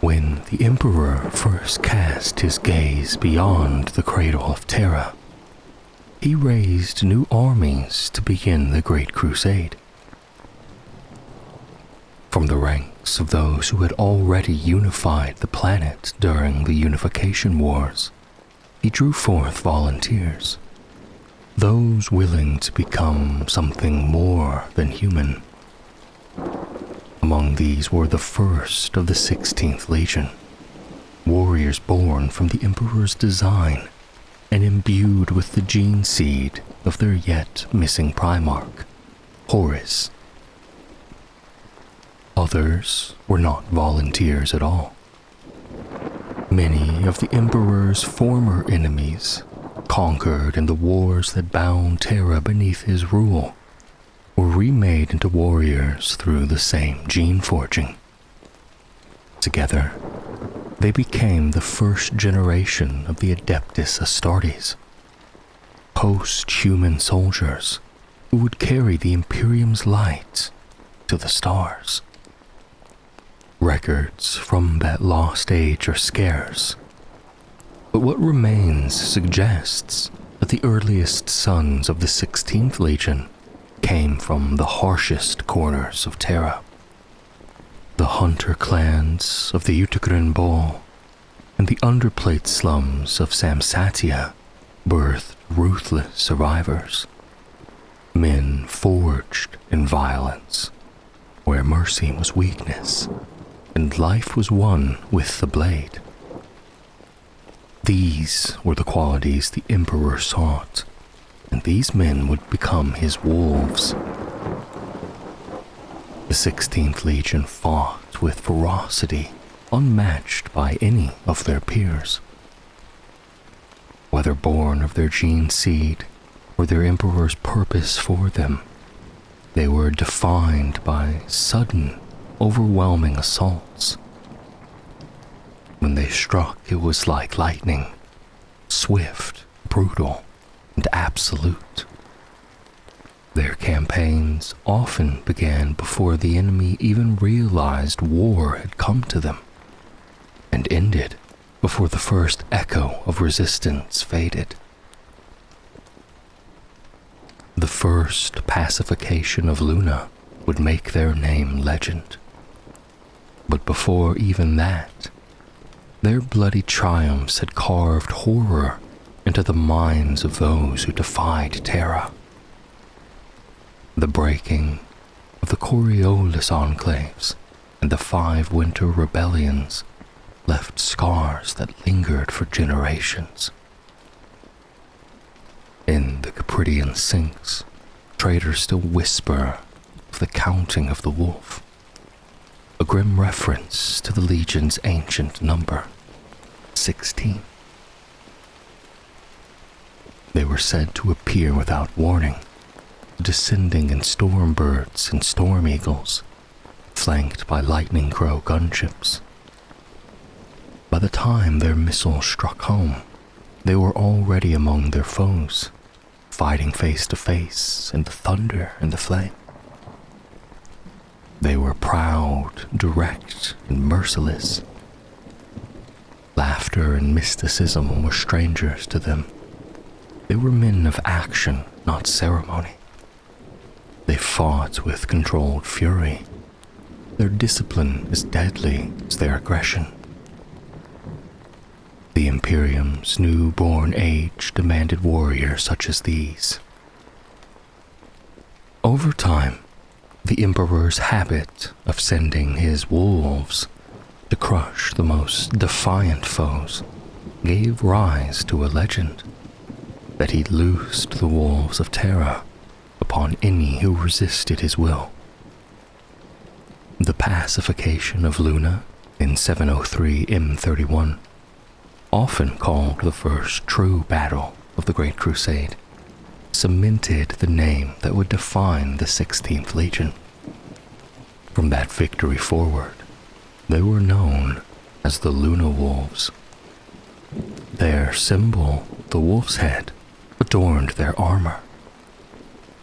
When the Emperor first cast his gaze beyond the cradle of Terra, he raised new armies to begin the Great Crusade. From the ranks of those who had already unified the planet during the Unification Wars, he drew forth volunteers, those willing to become something more than human. Among these were the first of the 16th Legion, warriors born from the Emperor's design and imbued with the gene seed of their yet missing Primarch, Horus. Others were not volunteers at all. Many of the Emperor's former enemies, conquered in the wars that bound Terra beneath his rule, were remade into warriors through the same gene forging. Together, they became the first generation of the Adeptus Astartes, post-human soldiers who would carry the Imperium's light to the stars. Records from that lost age are scarce, but what remains suggests that the earliest sons of the 16th Legion came from the harshest corners of Terra. The hunter clans of the Uticran Bowl and the underplate slums of Samsatia birthed ruthless survivors, men forged in violence, where mercy was weakness and life was won with the blade. These were the qualities the Emperor sought, and these men would become his wolves. The 16th Legion fought with ferocity unmatched by any of their peers. Whether born of their gene seed or their Emperor's purpose for them, they were defined by sudden, overwhelming assaults. When they struck, it was like lightning, swift, brutal, and absolute. Their campaigns often began before the enemy even realized war had come to them, and ended before the first echo of resistance faded. The first pacification of Luna would make their name legend. But before even that, their bloody triumphs had carved horror into the minds of those who defied Terra. The breaking of the Coriolis enclaves and the 5 winter rebellions left scars that lingered for generations. In the Capridian sinks, traders still whisper of the counting of the wolf, a grim reference to the Legion's ancient number, 16. They were said to appear without warning, descending in storm birds and storm eagles, flanked by lightning crow gunships. By the time their missiles struck home, they were already among their foes, fighting face to face in the thunder and the flame. They were proud, direct, and merciless. Laughter and mysticism were strangers to them. They were men of action, not ceremony. They fought with controlled fury. Their discipline as deadly as their aggression. The Imperium's newborn age demanded warriors such as these. Over time, the Emperor's habit of sending his wolves to crush the most defiant foes gave rise to a legend that he loosed the Wolves of Terra upon any who resisted his will. The pacification of Luna in 703 M31, often called the first true battle of the Great Crusade, cemented the name that would define the 16th Legion. From that victory forward, they were known as the Luna Wolves. Their symbol, the wolf's head, adorned their armor,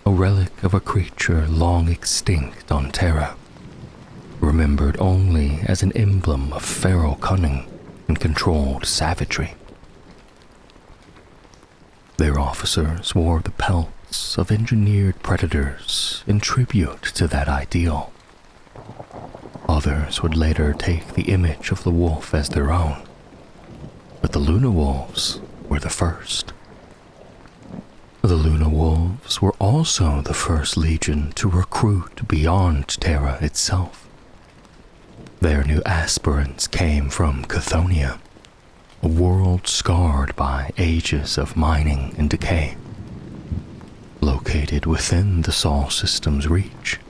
a relic of a creature long extinct on Terra, remembered only as an emblem of feral cunning and controlled savagery. Their officers wore the pelts of engineered predators in tribute to that ideal. Others would later take the image of the wolf as their own, but the Luna Wolves were the first. The Luna Wolves were also the first legion to recruit beyond Terra itself. Their new aspirants came from Cthonia, a world scarred by ages of mining and decay. Located within the Sol system's reach,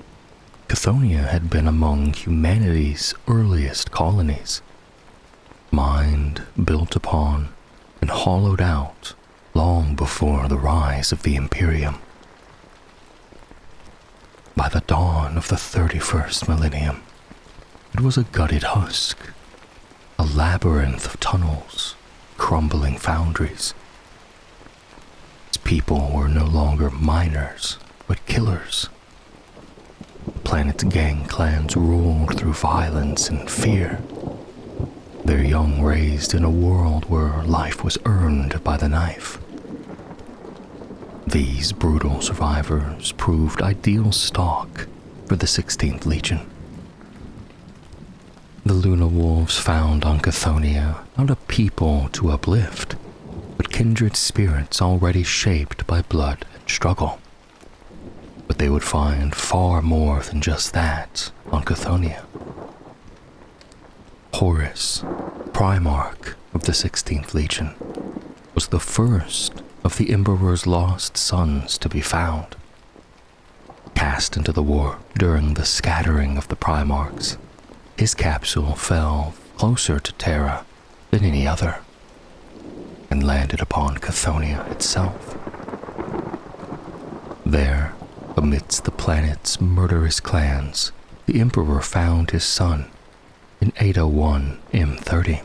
Cthonia had been among humanity's earliest colonies, mined, built upon, and hollowed out long before the rise of the Imperium. By the dawn of the 31st millennium, it was a gutted husk, a labyrinth of tunnels, crumbling foundries. Its people were no longer miners, but killers. The planet's gang clans ruled through violence and fear, their young raised in a world where life was earned by the knife. These brutal survivors proved ideal stock for the 16th Legion. The Luna Wolves found on Cthonia not a people to uplift, but kindred spirits already shaped by blood and struggle. But they would find far more than just that on Cthonia. Horus, Primarch of the 16th Legion, was the first of the Emperor's lost sons to be found. Cast into the warp during the scattering of the Primarchs, his capsule fell closer to Terra than any other, and landed upon Cthonia itself. There, amidst the planet's murderous clans, the Emperor found his son in 801 M30.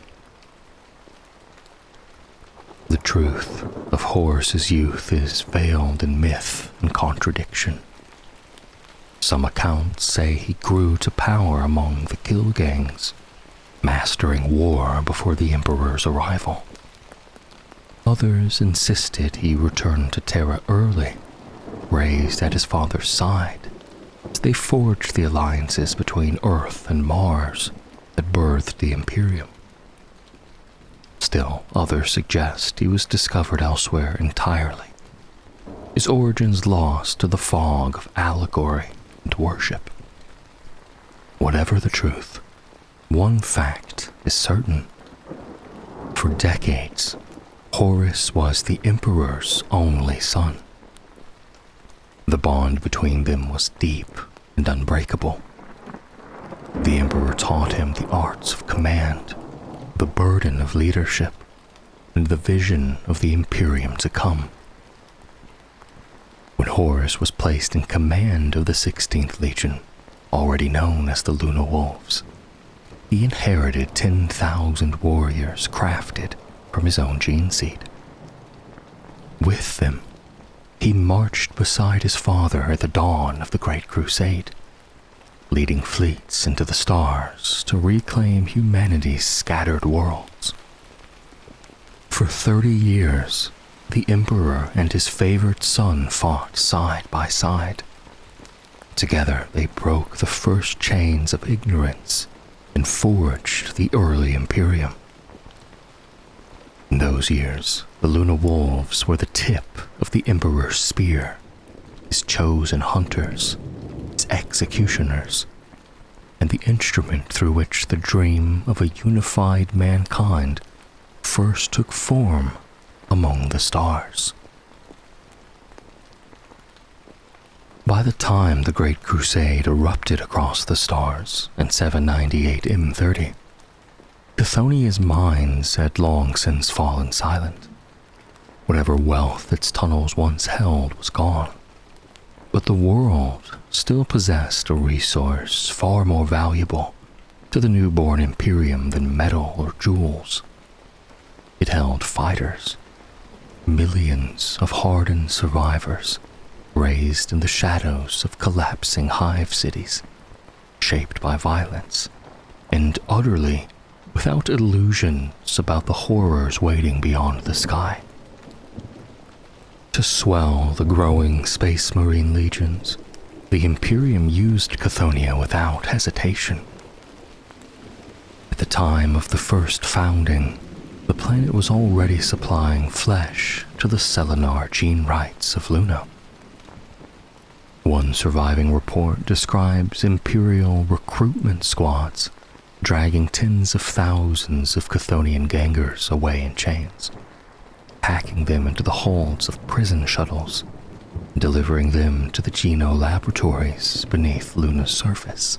The truth of Horus's youth is veiled in myth and contradiction. Some accounts say he grew to power among the kill gangs, mastering war before the Emperor's arrival. Others insisted he returned to Terra early, raised at his father's side, as they forged the alliances between Earth and Mars that birthed the Imperium. Still, others suggest he was discovered elsewhere entirely, his origins lost to the fog of allegory and worship. Whatever the truth, one fact is certain. For decades, Horus was the Emperor's only son. The bond between them was deep and unbreakable. The Emperor taught him the arts of command, the burden of leadership, and the vision of the Imperium to come. When Horus was placed in command of the 16th Legion, already known as the Luna Wolves, he inherited 10,000 warriors crafted from his own gene seed. With them, he marched beside his father at the dawn of the Great Crusade, leading fleets into the stars to reclaim humanity's scattered worlds. For 30 years, the Emperor and his favorite son fought side by side. Together, they broke the first chains of ignorance and forged the early Imperium. In those years, the Luna Wolves were the tip of the Emperor's spear, his chosen hunters, his executioners, and the instrument through which the dream of a unified mankind first took form among the stars. By the time the Great Crusade erupted across the stars in 798 M30, Chthonia's mines had long since fallen silent. Whatever wealth its tunnels once held was gone, but the world still possessed a resource far more valuable to the newborn Imperium than metal or jewels. It held fighters, millions of hardened survivors raised in the shadows of collapsing hive cities. shaped by violence, and utterly without illusions about the horrors waiting beyond the sky. To swell the growing Space Marine legions, the Imperium used Cthonia without hesitation. At the time of the first founding, the planet was already supplying flesh to the Selenar gene rights of Luna. One surviving report describes Imperial recruitment squads dragging tens of thousands of Chthonian gangers away in chains, packing them into the holds of prison shuttles, and delivering them to the Geno laboratories beneath Luna's surface.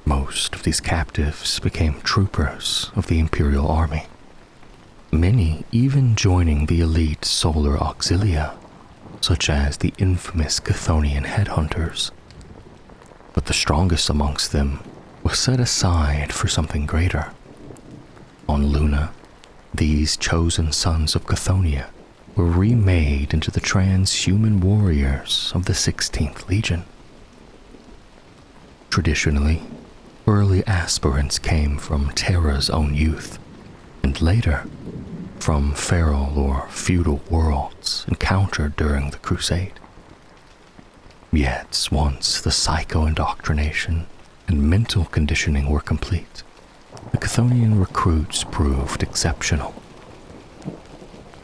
Most of these captives became troopers of the Imperial Army, many even joining the elite solar auxilia, such as the infamous Chthonian headhunters. But the strongest amongst them was set aside for something greater. On Luna, these chosen sons of Cthonia were remade into the transhuman warriors of the 16th Legion. Traditionally, early aspirants came from Terra's own youth, and later from feral or feudal worlds encountered during the Crusade. Yet, once the psycho-indoctrination and mental conditioning were complete, the Chthonian recruits proved exceptional.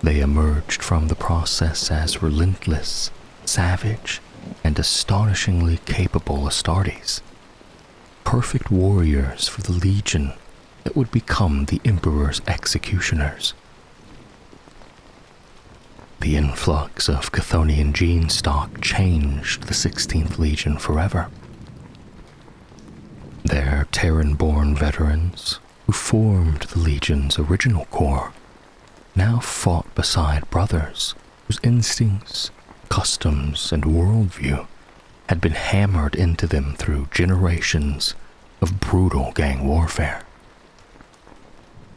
They emerged from the process as relentless, savage, and astonishingly capable Astartes, perfect warriors for the Legion that would become the Emperor's executioners. The influx of Chthonian gene stock changed the 16th Legion forever. Their Terran-born veterans, who formed the Legion's original core, now fought beside brothers whose instincts, customs, and worldview had been hammered into them through generations of brutal gang warfare.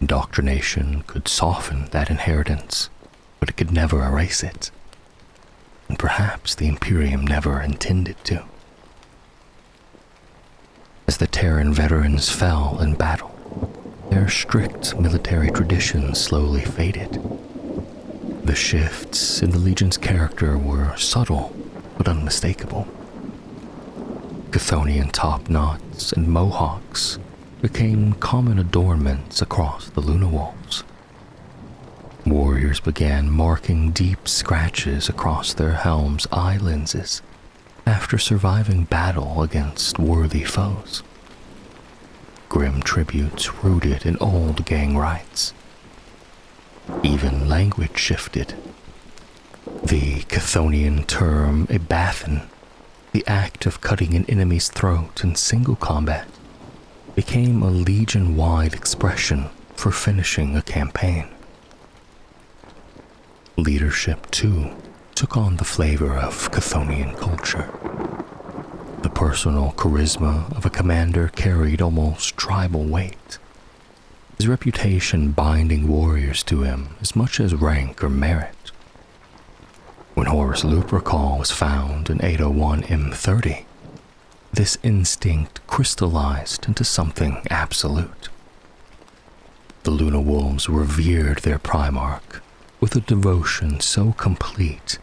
Indoctrination could soften that inheritance, but it could never erase it, and perhaps the Imperium never intended to. As the Terran veterans fell in battle, their strict military traditions slowly faded. The shifts in the Legion's character were subtle but unmistakable. Chthonian top-knots and mohawks became common adornments across the Luna Wolves. Warriors began marking deep scratches across their helms' eye lenses after surviving battle against worthy foes. Grim tributes rooted in old gang rights. Even language shifted. The Chthonian term Abaddon, the act of cutting an enemy's throat in single combat, became a Legion-wide expression for finishing a campaign. Leadership, too, took on the flavor of Chthonian culture. The personal charisma of a commander carried almost tribal weight, his reputation binding warriors to him as much as rank or merit. When Horus Lupercal was found in 801 M30, this instinct crystallized into something absolute. The Luna Wolves revered their Primarch with a devotion so complete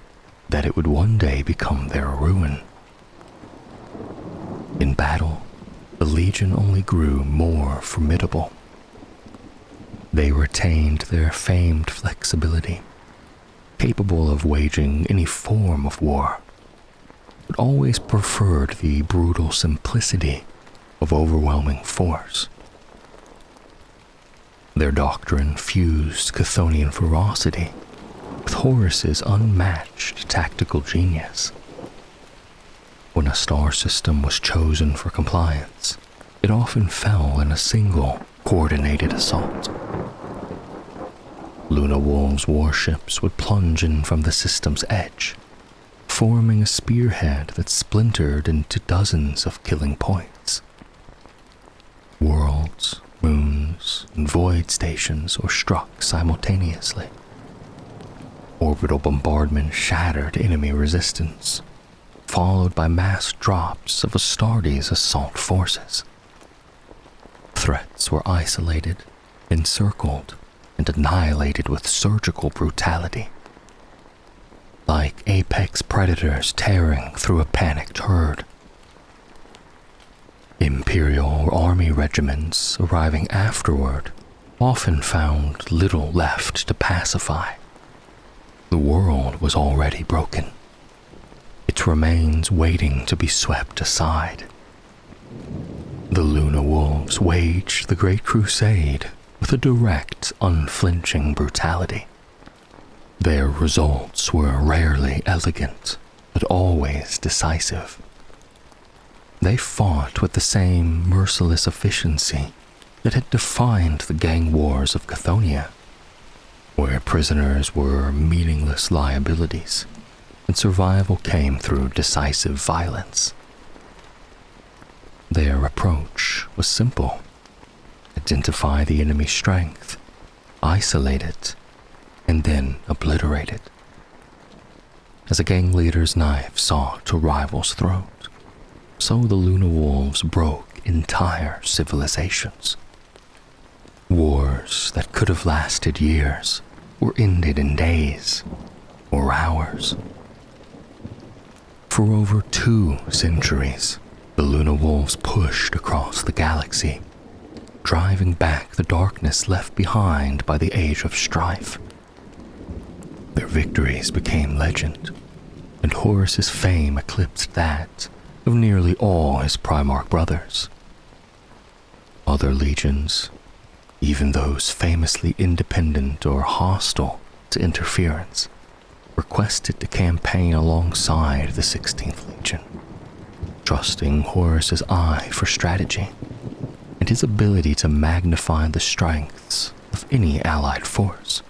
that it would one day become their ruin. In battle, the Legion only grew more formidable. They retained their famed flexibility, capable of waging any form of war, but always preferred the brutal simplicity of overwhelming force. Their doctrine fused Chthonian ferocity with Horus's unmatched tactical genius. When a star system was chosen for compliance, it often fell in a single, coordinated assault. Luna Wolves' warships would plunge in from the system's edge, forming a spearhead that splintered into dozens of killing points. Worlds, moons, and void stations were struck simultaneously. Orbital bombardment shattered enemy resistance, followed by mass drops of Astartes' assault forces. Threats were isolated, encircled, and annihilated with surgical brutality. Like apex predators tearing through a panicked herd. Imperial army regiments arriving afterward often found little left to pacify. The world was already broken, its remains waiting to be swept aside. The Luna Wolves waged the Great Crusade with a direct, unflinching brutality. Their results were rarely elegant, but always decisive. They fought with the same merciless efficiency that had defined the gang wars of Cthonia, where prisoners were meaningless liabilities and survival came through decisive violence. Their approach was simple. Identify the enemy's strength, isolate it, and then obliterate it. As a gang leader's knife sought a rival's throat, so the Luna Wolves broke entire civilizations. Wars that could have lasted years were ended in days or hours. For over 2 centuries, the Luna Wolves pushed across the galaxy, driving back the darkness left behind by the Age of Strife. Their victories became legend, and Horus's fame eclipsed that of nearly all his Primarch brothers. Other legions, even those famously independent or hostile to interference, requested to campaign alongside the 16th Legion, trusting Horus's eye for strategy and his ability to magnify the strengths of any allied force.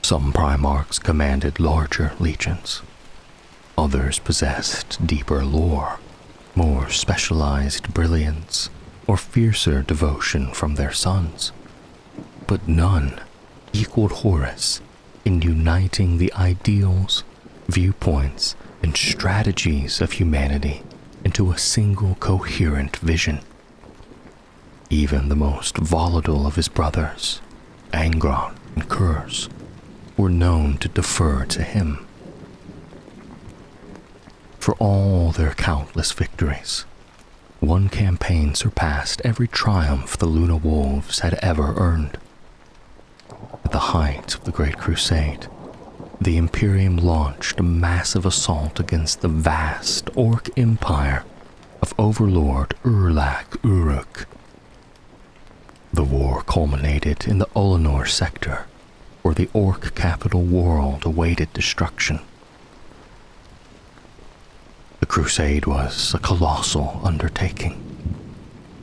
Some Primarchs commanded larger legions. Others possessed deeper lore, more specialized brilliance, or fiercer devotion from their sons. But none equaled Horus in uniting the ideals, viewpoints, and strategies of humanity into a single coherent vision. Even the most volatile of his brothers, Angron and Kurz, were known to defer to him. For all their countless victories, one campaign surpassed every triumph the Luna Wolves had ever earned. At the height of the Great Crusade, the Imperium launched a massive assault against the vast Orc empire of Overlord Urlak Uruk. The war culminated in the Ulanor sector, where the Orc capital world awaited destruction. The crusade was a colossal undertaking.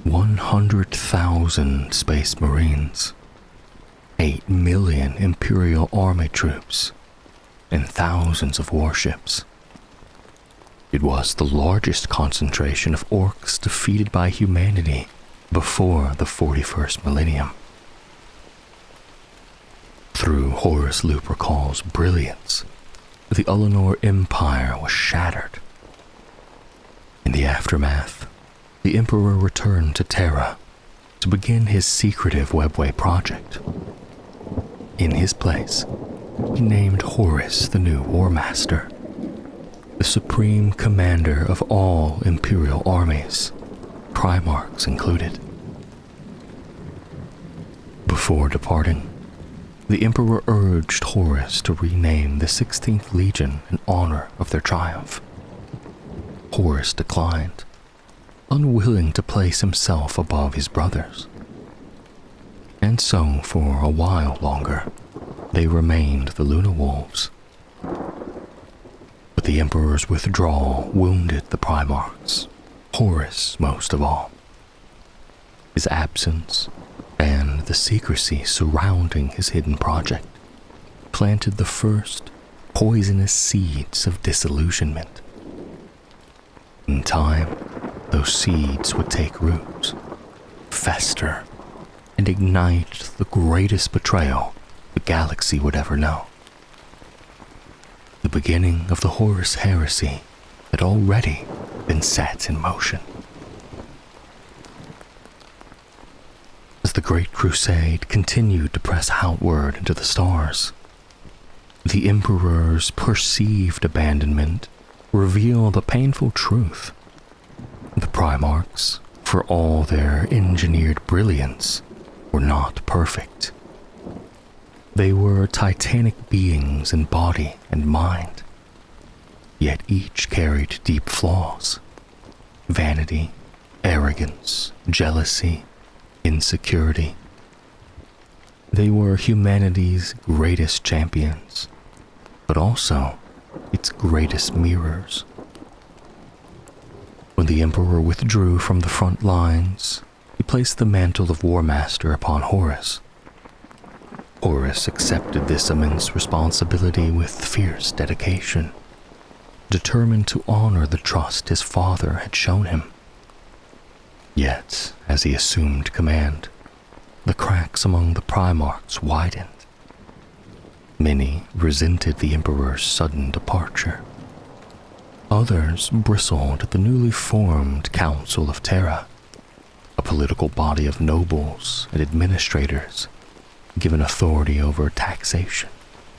100,000 space marines, 8 million Imperial army troops, and thousands of warships. It was the largest concentration of orcs defeated by humanity before the 41st millennium. Through Horus Lupercal's brilliance, the Ulanor Empire was shattered. In the aftermath, the Emperor returned to Terra to begin his secretive webway project. In his place, he named Horus the new War Master, the supreme commander of all Imperial armies, Primarchs included. Before departing, the Emperor urged Horus to rename the 16th Legion in honor of their triumph. Horus declined, unwilling to place himself above his brothers. And so, for a while longer, they remained the Luna Wolves. But the Emperor's withdrawal wounded the Primarchs, Horus most of all. His absence, and the secrecy surrounding his hidden project, planted the first poisonous seeds of disillusionment. In time, those seeds would take root, fester, and ignite the greatest betrayal the galaxy would ever know. The beginning of the Horus heresy had already been set in motion. As the Great Crusade continued to press outward into the stars, the Emperor's perceived abandonment revealed a painful truth. The Primarchs, for all their engineered brilliance, were not perfect. They were titanic beings in body and mind, yet each carried deep flaws: vanity, arrogance, jealousy, insecurity. They were humanity's greatest champions, but also its greatest mirrors. When the Emperor withdrew from the front lines, he placed the mantle of War Master upon Horus. Horus accepted this immense responsibility with fierce dedication, determined to honor the trust his father had shown him. Yet, as he assumed command, the cracks among the Primarchs widened. Many resented the Emperor's sudden departure. Others bristled at the newly formed Council of Terra, a political body of nobles and administrators given authority over taxation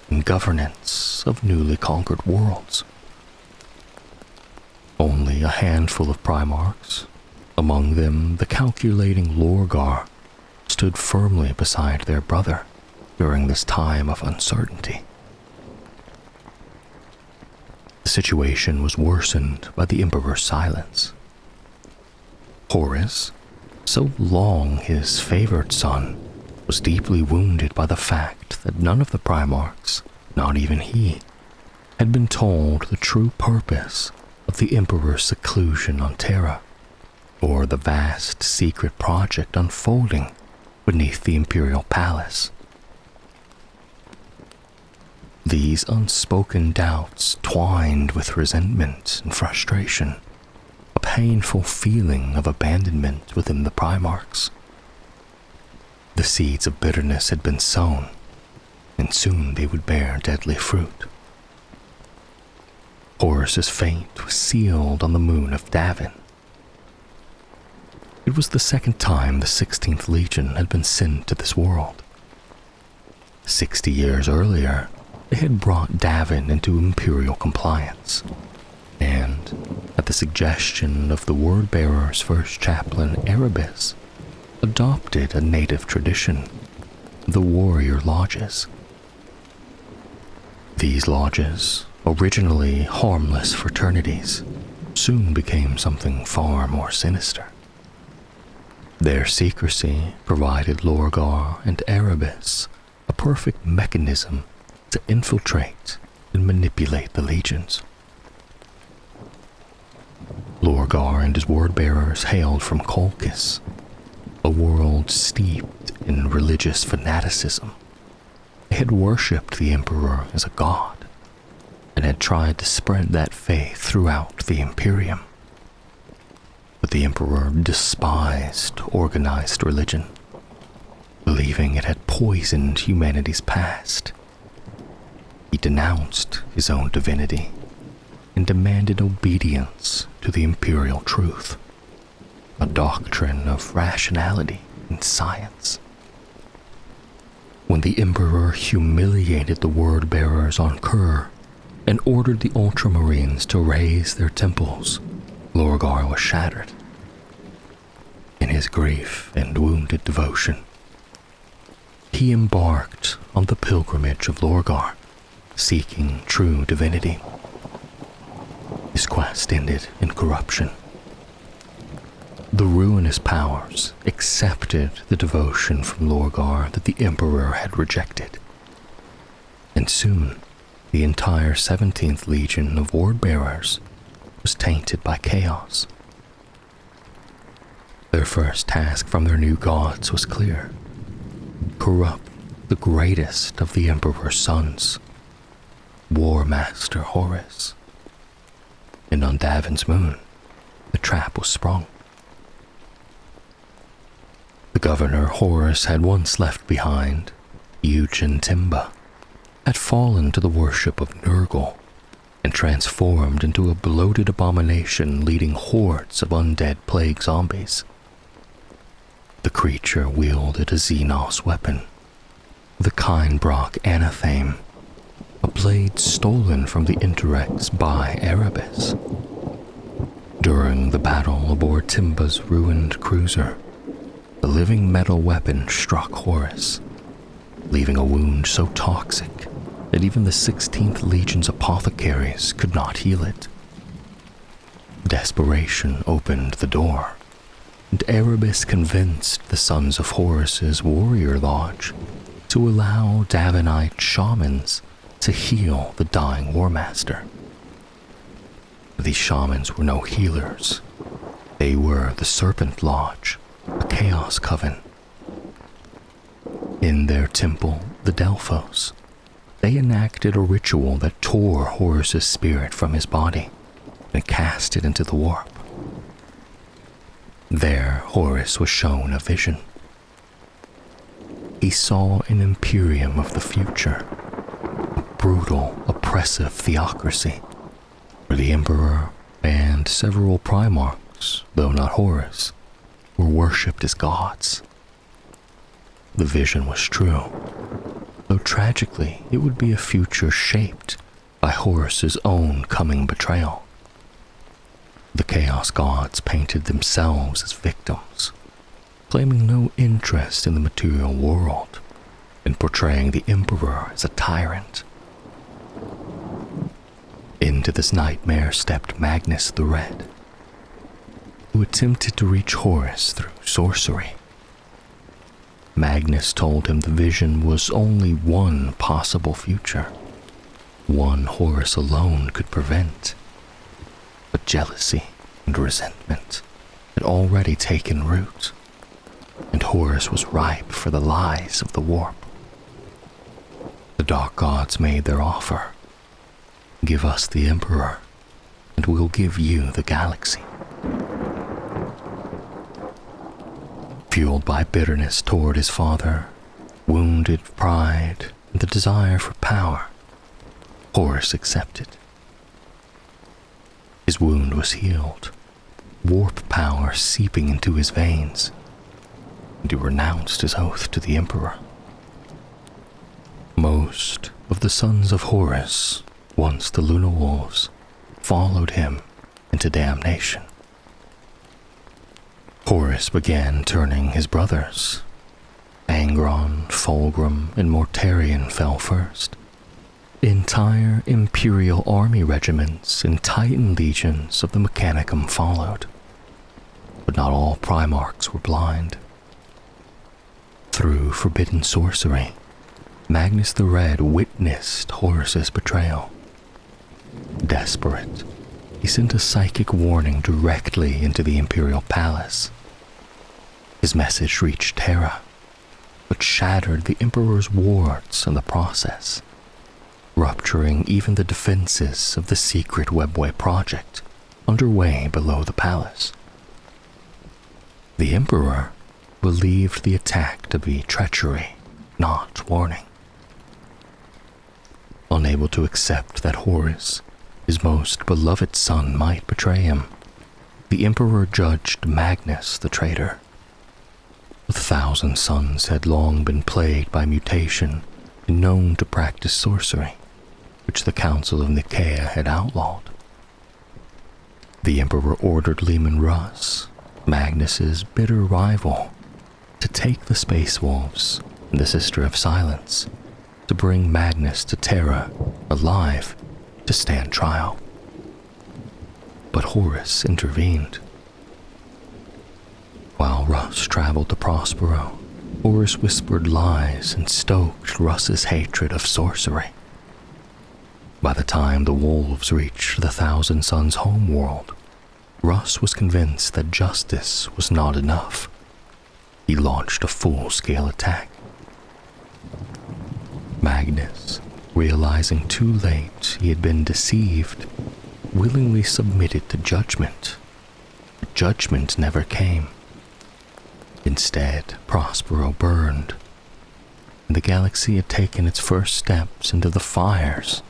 and governance of newly conquered worlds. Only a handful of Primarchs, among them the calculating Lorgar, stood firmly beside their brother during this time of uncertainty. The situation was worsened by the Emperor's silence. Horus, so long his favored son, was deeply wounded by the fact that none of the Primarchs, not even he, had been told the true purpose of the Emperor's seclusion on Terra, or the vast secret project unfolding beneath the Imperial Palace. These unspoken doubts twined with resentment and frustration, a painful feeling of abandonment within the Primarchs. The seeds of bitterness had been sown, and soon they would bear deadly fruit. Horus's fate was sealed on the moon of Davin. It was the second time the 16th Legion had been sent to this world. 60 years earlier, they had brought Davin into Imperial compliance, and, at the suggestion of the Word-Bearer's first chaplain, Erebus, adopted a native tradition, the warrior lodges. These lodges, originally harmless fraternities, soon became something far more sinister. Their secrecy provided Lorgar and Erebus a perfect mechanism to infiltrate and manipulate the legions. Lorgar and his word-bearers hailed from Colchis, a world steeped in religious fanaticism. They had worshipped the Emperor as a god, and had tried to spread that faith throughout the Imperium. But the Emperor despised organized religion, believing it had poisoned humanity's past. He denounced his own divinity and demanded obedience to the imperial truth, a doctrine of rationality and science. When the Emperor humiliated the word-bearers on Kur and ordered the Ultramarines to raise their temples, Lorgar was shattered. In his grief and wounded devotion, he embarked on the pilgrimage of Lorgar, seeking true divinity. His quest ended in corruption. The ruinous powers accepted the devotion from Lorgar that the Emperor had rejected, and soon the entire 17th Legion of Word-Bearers was tainted by chaos. Their first task from their new gods was clear: corrupt the greatest of the Emperor's sons, War Master Horus. And on Davin's moon, the trap was sprung. The governor Horus had once left behind, Eugen Timba, had fallen to the worship of Nurgle and transformed into a bloated abomination leading hordes of undead plague zombies. The creature wielded a Xenos weapon, the Kindbrock Anathame, a blade stolen from the Interrex by Erebus. During the battle aboard Timba's ruined cruiser, the living metal weapon struck Horus, leaving a wound so toxic that even the 16th Legion's apothecaries could not heal it. Desperation opened the door, and Erebus convinced the Sons of Horus's warrior lodge to allow Davenite shamans to heal the dying Warmaster. These shamans were no healers. They were the Serpent Lodge, a chaos coven. In their temple, the Delphos, they enacted a ritual that tore Horus's spirit from his body and cast it into the warp. There, Horus was shown a vision. He saw an Imperium of the future, a brutal, oppressive theocracy, where the Emperor and several Primarchs, though not Horus, were worshipped as gods. The vision was true, though tragically it would be a future shaped by Horus's own coming betrayal. The Chaos Gods painted themselves as victims, claiming no interest in the material world and portraying the Emperor as a tyrant. Into this nightmare stepped Magnus the Red, who attempted to reach Horus through sorcery. Magnus told him the vision was only one possible future, one Horus alone could prevent. But jealousy and resentment had already taken root, and Horus was ripe for the lies of the warp. The Dark Gods made their offer. Give us the Emperor, and we'll give you the galaxy. Fueled by bitterness toward his father, wounded pride, and the desire for power, Horus accepted. His wound was healed, warp power seeping into his veins, and he renounced his oath to the Emperor. Most of the Sons of Horus, once the Luna Wolves, followed him into damnation. Horus began turning his brothers. Angron, Fulgrim, and Mortarion fell first. Entire Imperial army regiments and Titan legions of the Mechanicum followed. But not all Primarchs were blind. Through forbidden sorcery, Magnus the Red witnessed Horus's betrayal. Desperate, he sent a psychic warning directly into the Imperial Palace. His message reached Terra, but shattered the Emperor's wards in the process, rupturing even the defenses of the secret Webway project underway below the palace. The Emperor believed the attack to be treachery, not warning. Unable to accept that Horus, his most beloved son, might betray him, the Emperor judged Magnus the traitor. 1,000 sons had long been plagued by mutation and known to practice sorcery, which the Council of Nicaea had outlawed. The Emperor ordered Leman Russ, Magnus's bitter rival, to take the Space Wolves and the Sister of Silence to bring Magnus to Terra alive to stand trial. But Horus intervened. While Russ traveled to Prospero, Horus whispered lies and stoked Russ's hatred of sorcery. By the time the wolves reached the Thousand Sons' homeworld, Russ was convinced that justice was not enough. He launched a full-scale attack. Magnus, realizing too late he had been deceived, willingly submitted to judgment. But judgment never came. Instead, Prospero burned, and the galaxy had taken its first steps into the fires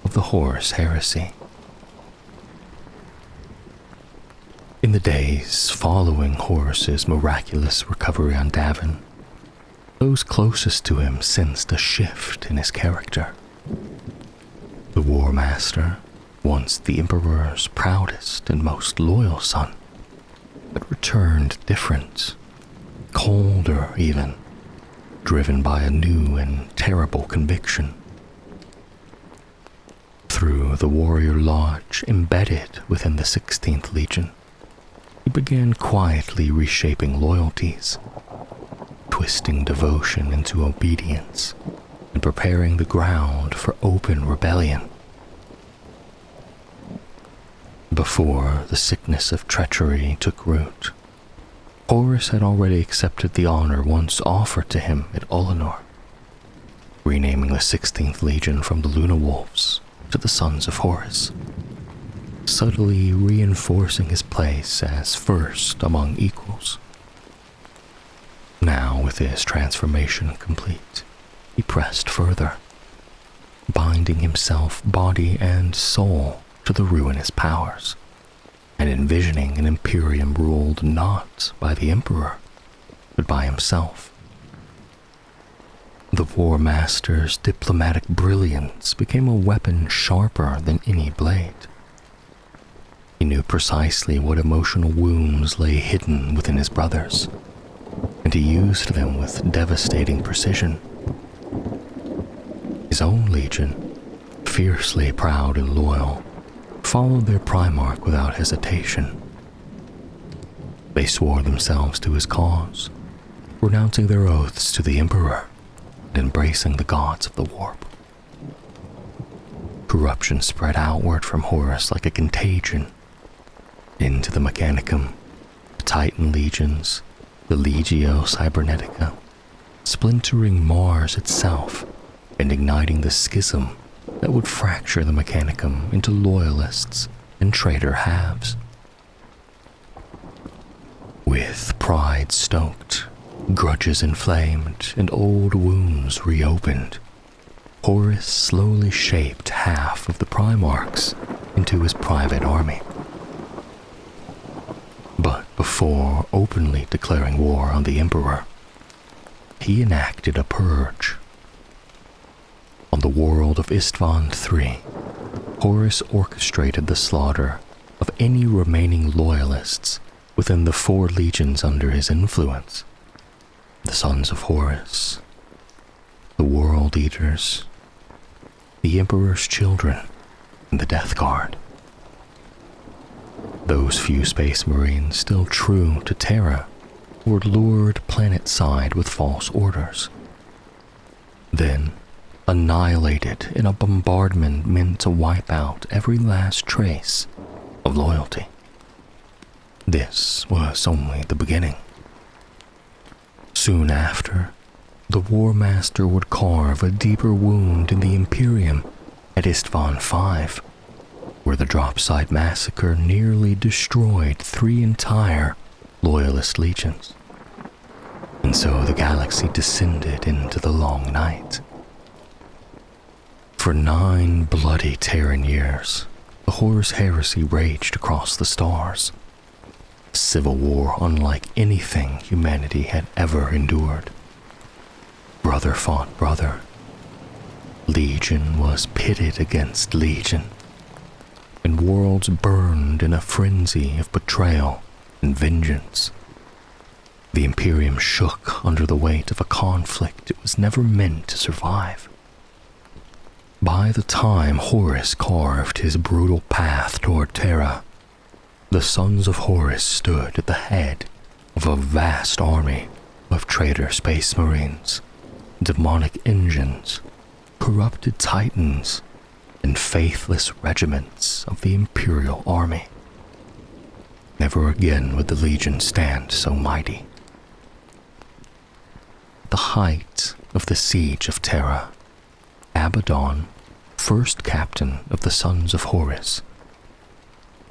of the Horus heresy. days following Horus's miraculous recovery on Davin, those closest to him sensed a shift in his character. The War Master, once the Emperor's proudest and most loyal son, had returned different, colder even, driven by a new and terrible conviction. Through the warrior lodge embedded within the 16th Legion, he began quietly reshaping loyalties, twisting devotion into obedience, and preparing the ground for open rebellion. Before the sickness of treachery took root, Horus had already accepted the honor once offered to him at Ullanor, renaming the 16th Legion from the Luna Wolves to the Sons of Horus, subtly reinforcing his place as first among equals. Now, with his transformation complete, he pressed further, binding himself body and soul to the ruinous powers, and envisioning an Imperium ruled not by the Emperor, but by himself. The War Master's diplomatic brilliance became a weapon sharper than any blade. He knew precisely what emotional wounds lay hidden within his brothers, and he used them with devastating precision. His own legion, fiercely proud and loyal, followed their Primarch without hesitation. They swore themselves to his cause, renouncing their oaths to the Emperor and embracing the gods of the warp. Corruption spread outward from Horus like a contagion, into the Mechanicum, the Titan legions, the Legio Cybernetica, splintering Mars itself and igniting the schism that would fracture the Mechanicum into loyalists and traitor halves. With pride stoked, grudges inflamed, and old wounds reopened, Horus slowly shaped half of the Primarchs into his private army. But before openly declaring war on the Emperor, he enacted a purge. On the world of Istvan III, Horus orchestrated the slaughter of any remaining loyalists within the 4 legions under his influence: the Sons of Horus, the World Eaters, the Emperor's children, and the Death Guard. Those few Space Marines still true to Terra were lured planet-side with false orders, then annihilated in a bombardment meant to wipe out every last trace of loyalty. This was only the beginning. Soon after, the War Master would carve a deeper wound in the Imperium at Istvan V, where the Dropside Massacre nearly destroyed 3 entire Loyalist legions. And so the galaxy descended into the long night. For 9 bloody Terran years, the Horus heresy raged across the stars. A civil war unlike anything humanity had ever endured. Brother fought brother. Legion was pitted against legion, and worlds burned in a frenzy of betrayal and vengeance. The Imperium shook under the weight of a conflict it was never meant to survive. By the time Horus carved his brutal path toward Terra, the Sons of Horus stood at the head of a vast army of traitor Space Marines, demonic engines, corrupted Titans, and faithless regiments of the Imperial army. Never again would the Legion stand so mighty. At the height of the siege of Terra, Abaddon, first captain of the Sons of Horus,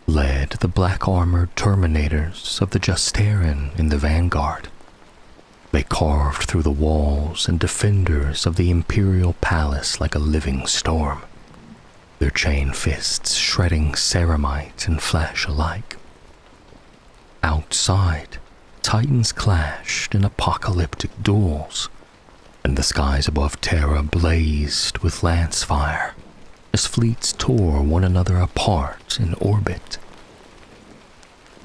led the black-armored Terminators of the Justaerin in the vanguard. They carved through the walls and defenders of the Imperial Palace like a living storm, their chain fists shredding ceramite and flesh alike. Outside, titans clashed in apocalyptic duels, and the skies above Terra blazed with lance fire as fleets tore one another apart in orbit.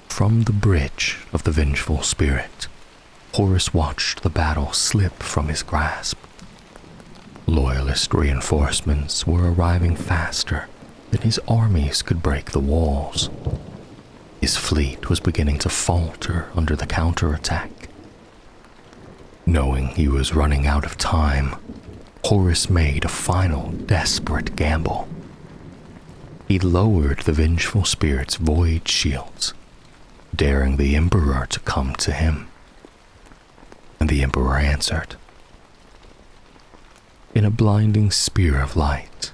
From the bridge of the vengeful spirit, Horus watched the battle slip from his grasp. Loyalist reinforcements were arriving faster than his armies could break the walls. His fleet was beginning to falter under the counterattack. Knowing he was running out of time, Horus made a final desperate gamble. He lowered the vengeful spirit's void shields, daring the Emperor to come to him. And the Emperor answered. In a blinding spear of light,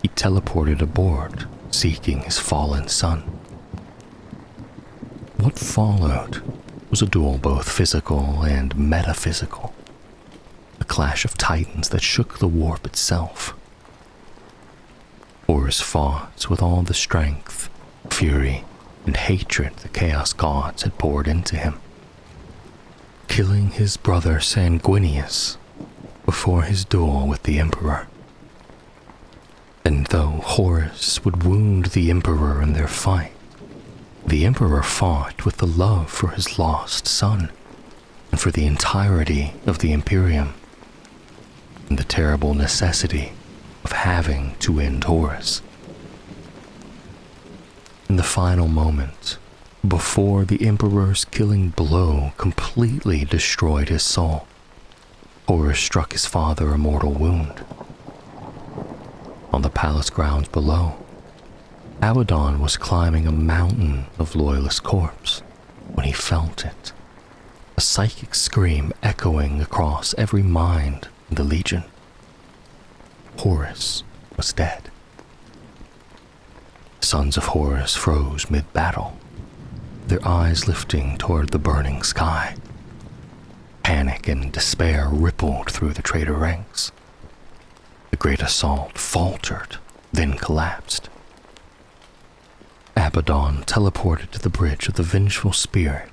he teleported aboard, seeking his fallen son. What followed was a duel both physical and metaphysical, a clash of titans that shook the warp itself. Horus fought with all the strength, fury, and hatred the Chaos Gods had poured into him, killing his brother Sanguinius before his duel with the Emperor. And though Horus would wound the Emperor in their fight, the Emperor fought with the love for his lost son and for the entirety of the Imperium, and the terrible necessity of having to end Horus. In the final moment, before the Emperor's killing blow completely destroyed his soul, Horus struck his father a mortal wound. On the palace grounds below, Abaddon was climbing a mountain of Loyalist corpse when he felt it, a psychic scream echoing across every mind in the Legion. Horus was dead. Sons of Horus froze mid-battle, their eyes lifting toward the burning sky. Panic and despair rippled through the traitor ranks. The great assault faltered, then collapsed. Abaddon teleported to the bridge of the vengeful spirit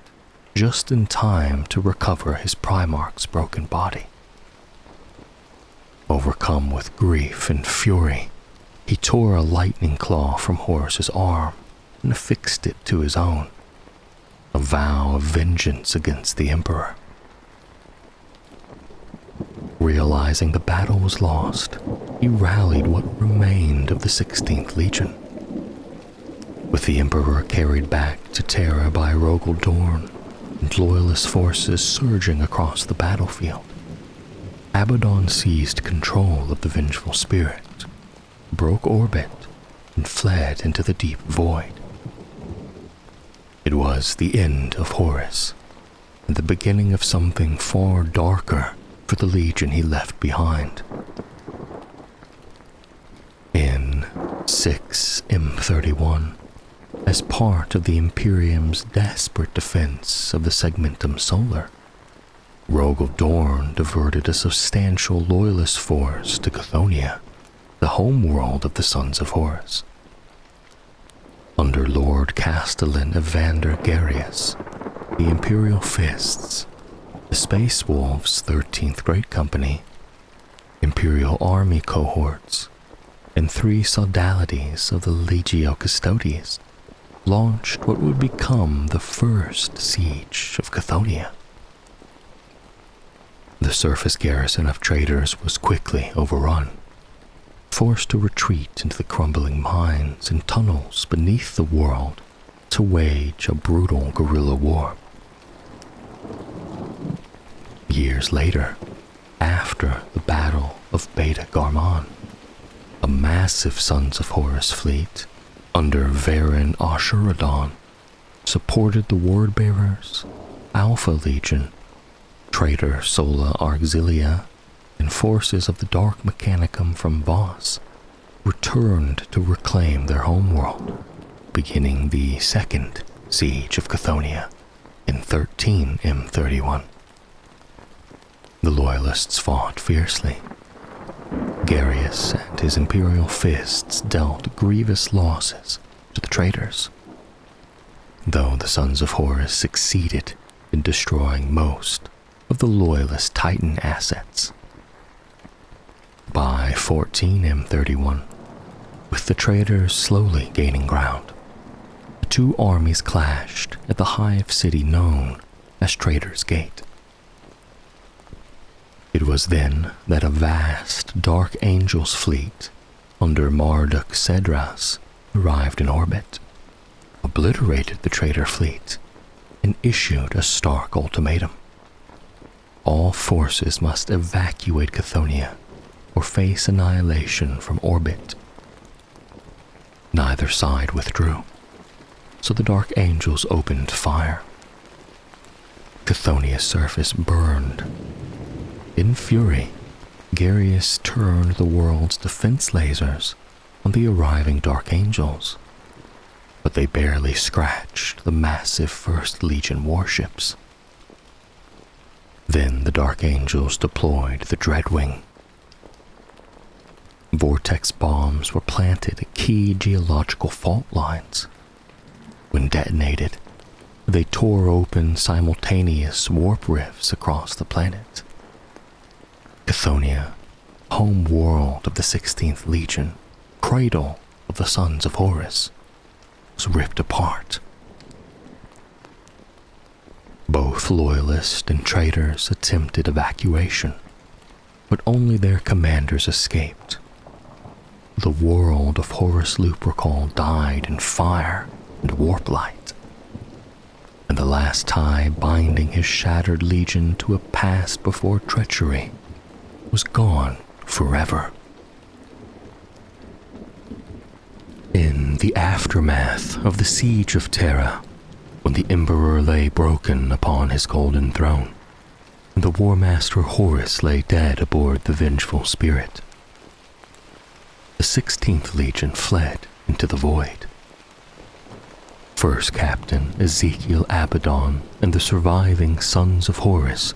just in time to recover his Primarch's broken body. Overcome with grief and fury, he tore a lightning claw from Horus's arm and affixed it to his own, a vow of vengeance against the Emperor. Realizing the battle was lost, he rallied what remained of the 16th Legion. With the Emperor carried back to Terra by Rogel Dorn and Loyalist forces surging across the battlefield, Abaddon seized control of the vengeful spirit, broke orbit, and fled into the deep void. It was the end of Horus, and the beginning of something far darker for the Legion he left behind. In 6M31, as part of the Imperium's desperate defense of the Segmentum Solar, Rogel Dorn diverted a substantial Loyalist force to Cthonia, the homeworld of the Sons of Horus. Under Lord Castellan Evander Garius, the Imperial Fists, the Space Wolves' 13th Great Company, Imperial Army cohorts, and 3 sodalities of the Legio Custodes launched what would become the first siege of Cthonia. The surface garrison of traitors was quickly overrun, forced to retreat into the crumbling mines and tunnels beneath the world to wage a brutal guerrilla war. Years later, after the Battle of Beta Garman, a massive Sons of Horus fleet under Varen Ashuradon supported the Wordbearers, Alpha Legion, traitor Sola Auxilia, and forces of the Dark Mechanicum from Voss returned to reclaim their homeworld, beginning the second siege of Cthonia in 13M31. The Loyalists fought fiercely. Garius and his Imperial Fists dealt grievous losses to the traitors. though the Sons of Horus succeeded in destroying most of the Loyalist Titan assets. By 14M31, with the traitors slowly gaining ground, the two armies clashed at the hive city known as Traitors' Gate. It was then that a vast Dark Angels fleet under Marduk Cedras arrived in orbit, obliterated the traitor fleet, and issued a stark ultimatum. All forces must evacuate Cthonia or face annihilation from orbit. Neither side withdrew, so the Dark Angels opened fire. Chthonia's surface burned. In fury, Garius turned the world's defense lasers on the arriving Dark Angels, but they barely scratched the massive First Legion warships. Then the Dark Angels deployed the Dreadwing. Vortex bombs were planted at key geological fault lines. When detonated, they tore open simultaneous warp rifts across the planet. Cthonia, home world of the 16th Legion, cradle of the Sons of Horus, was ripped apart. Both Loyalist and traitors attempted evacuation, but only their commanders escaped. The world of Horus Lupercal died in fire and warp light, and the last tie binding his shattered legion to a past before treachery was gone forever. In the aftermath of the Siege of Terra, when the Emperor lay broken upon his golden throne, and the War Master Horus lay dead aboard the Vengeful Spirit, the 16th Legion fled into the void. First Captain Ezekiel Abaddon and the surviving Sons of Horus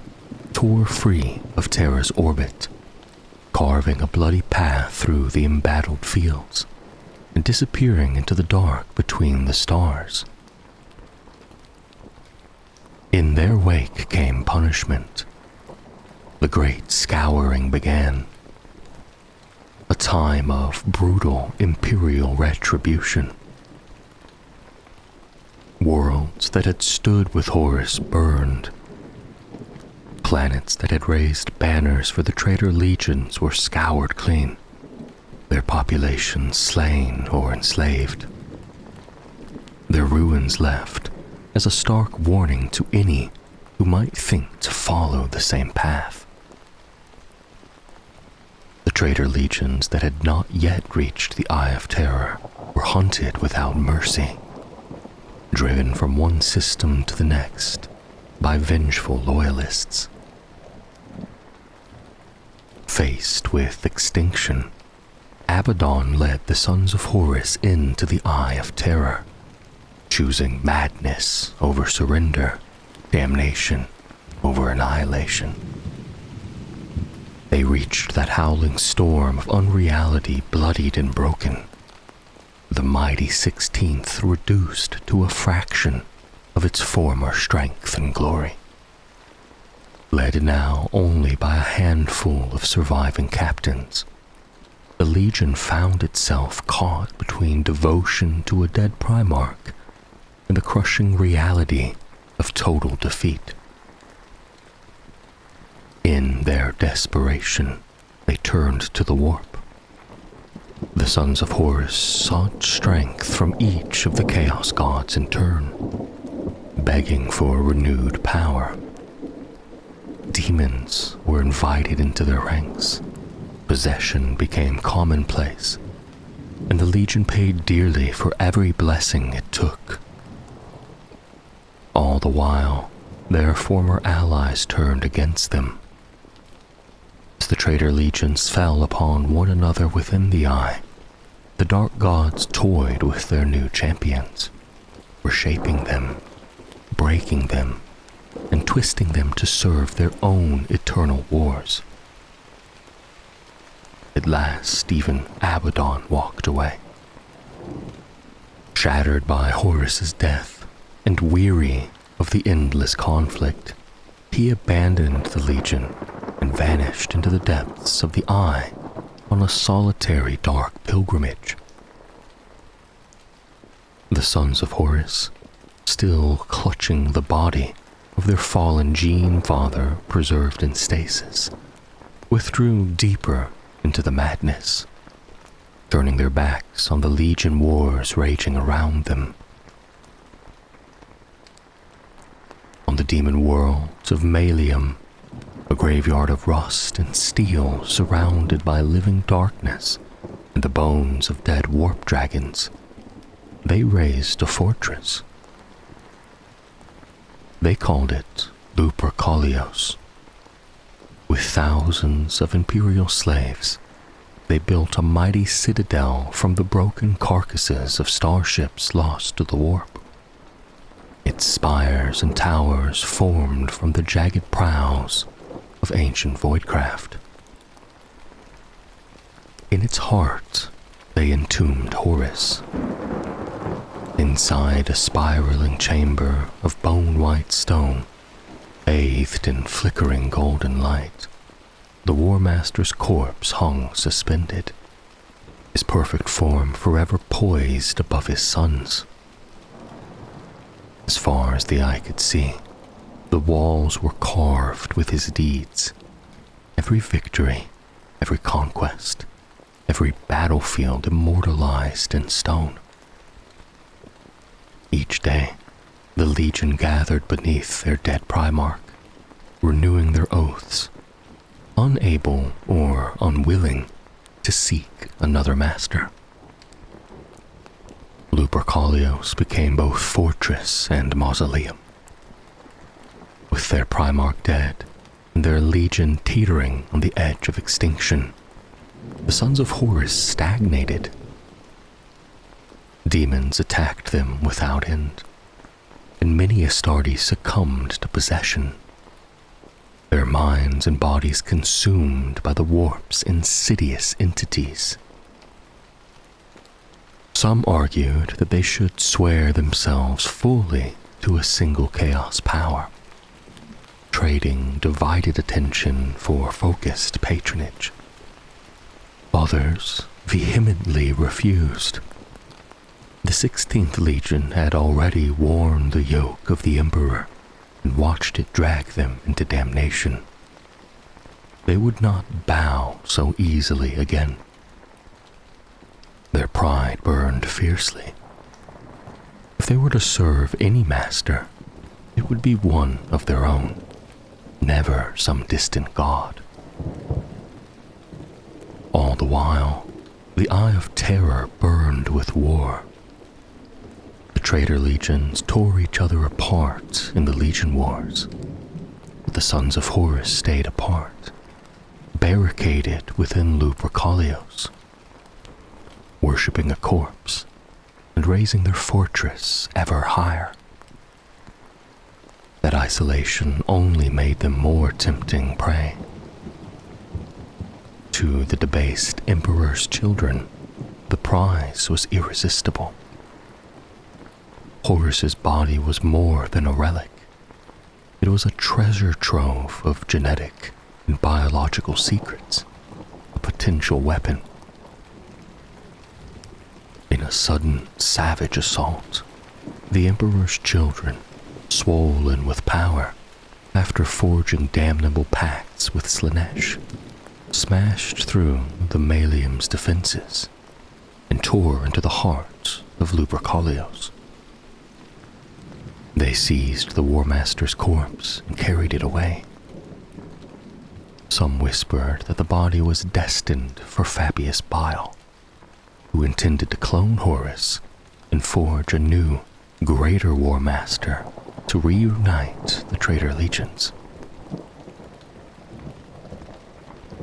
tore free of Terra's orbit, carving a bloody path through the embattled fields and disappearing into the dark between the stars. In their wake came punishment. The great scouring began, a time of brutal imperial retribution. Worlds that had stood with Horus burned. Planets that had raised banners for the traitor legions were scoured clean, their populations slain or enslaved. Their ruins left as a stark warning to any who might think to follow the same path. The traitor legions that had not yet reached the Eye of Terror were hunted without mercy, driven from one system to the next by vengeful loyalists. Faced with extinction, Abaddon led the Sons of Horus into the Eye of Terror, choosing madness over surrender, damnation over annihilation. They reached that howling storm of unreality, bloodied and broken, the mighty 16th reduced to a fraction of its former strength and glory. Led now only by a handful of surviving captains, the Legion found itself caught between devotion to a dead Primarch and the crushing reality of total defeat. In their desperation, they turned to the warp. The Sons of Horus sought strength from each of the Chaos Gods in turn, begging for renewed power. Demons were invited into their ranks. Possession became commonplace, and the Legion paid dearly for every blessing it took. All the while, their former allies turned against them. As the traitor legions fell upon one another within the Eye, the Dark Gods toyed with their new champions, reshaping them, breaking them, and twisting them to serve their own eternal wars. At last, even Abaddon walked away. Shattered by Horus's death, And weary of the endless conflict, he abandoned the Legion and vanished into the depths of the Eye on a solitary dark pilgrimage. The Sons of Horus, still clutching the body of their fallen Gene Father preserved in stasis, withdrew deeper into the madness, turning their backs on the Legion wars raging around them. On the demon worlds of Malium, a graveyard of rust and steel surrounded by living darkness and the bones of dead warp dragons, they raised a fortress. They called it Lupercalios. With thousands of Imperial slaves, they built a mighty citadel from the broken carcasses of starships lost to the warp. Its spires and towers formed from the jagged prows of ancient voidcraft. In its heart, they entombed Horus. Inside a spiraling chamber of bone-white stone, bathed in flickering golden light, the War Master's corpse hung suspended, his perfect form forever poised above his sons. As far as the eye could see, the walls were carved with his deeds. Every victory, every conquest, every battlefield immortalized in stone. Each day, the Legion gathered beneath their dead Primarch, renewing their oaths, unable or unwilling to seek another master. Lupercalios became both fortress and mausoleum. With their Primarch dead and their Legion teetering on the edge of extinction, the Sons of Horus stagnated. Demons attacked them without end, and many Astartes succumbed to possession, their minds and bodies consumed by the warp's insidious entities. Some argued that they should swear themselves fully to a single chaos power, trading divided attention for focused patronage. Others vehemently refused. The 16th Legion had already worn the yoke of the Emperor and watched it drag them into damnation. They would not bow so easily again. Their pride burned fiercely. If they were to serve any master, it would be one of their own, never some distant god. All the while, the Eye of Terror burned with war. The traitor legions tore each other apart in the Legion Wars, but the Sons of Horus stayed apart, barricaded within Lupercalios, worshipping a corpse and raising their fortress ever higher. That isolation only made them more tempting prey. To the debased Emperor's children, the prize was irresistible. Horus's body was more than a relic. It was a treasure trove of genetic and biological secrets, a potential weapon. In a sudden, savage assault, the Emperor's children, swollen with power after forging damnable pacts with Slanesh, smashed through the Malium's defenses and tore into the heart of Lupercalios. They seized the War Master's corpse and carried it away. Some whispered that the body was destined for Fabius Bile, who intended to clone Horus and forge a new, greater War Master to reunite the traitor legions.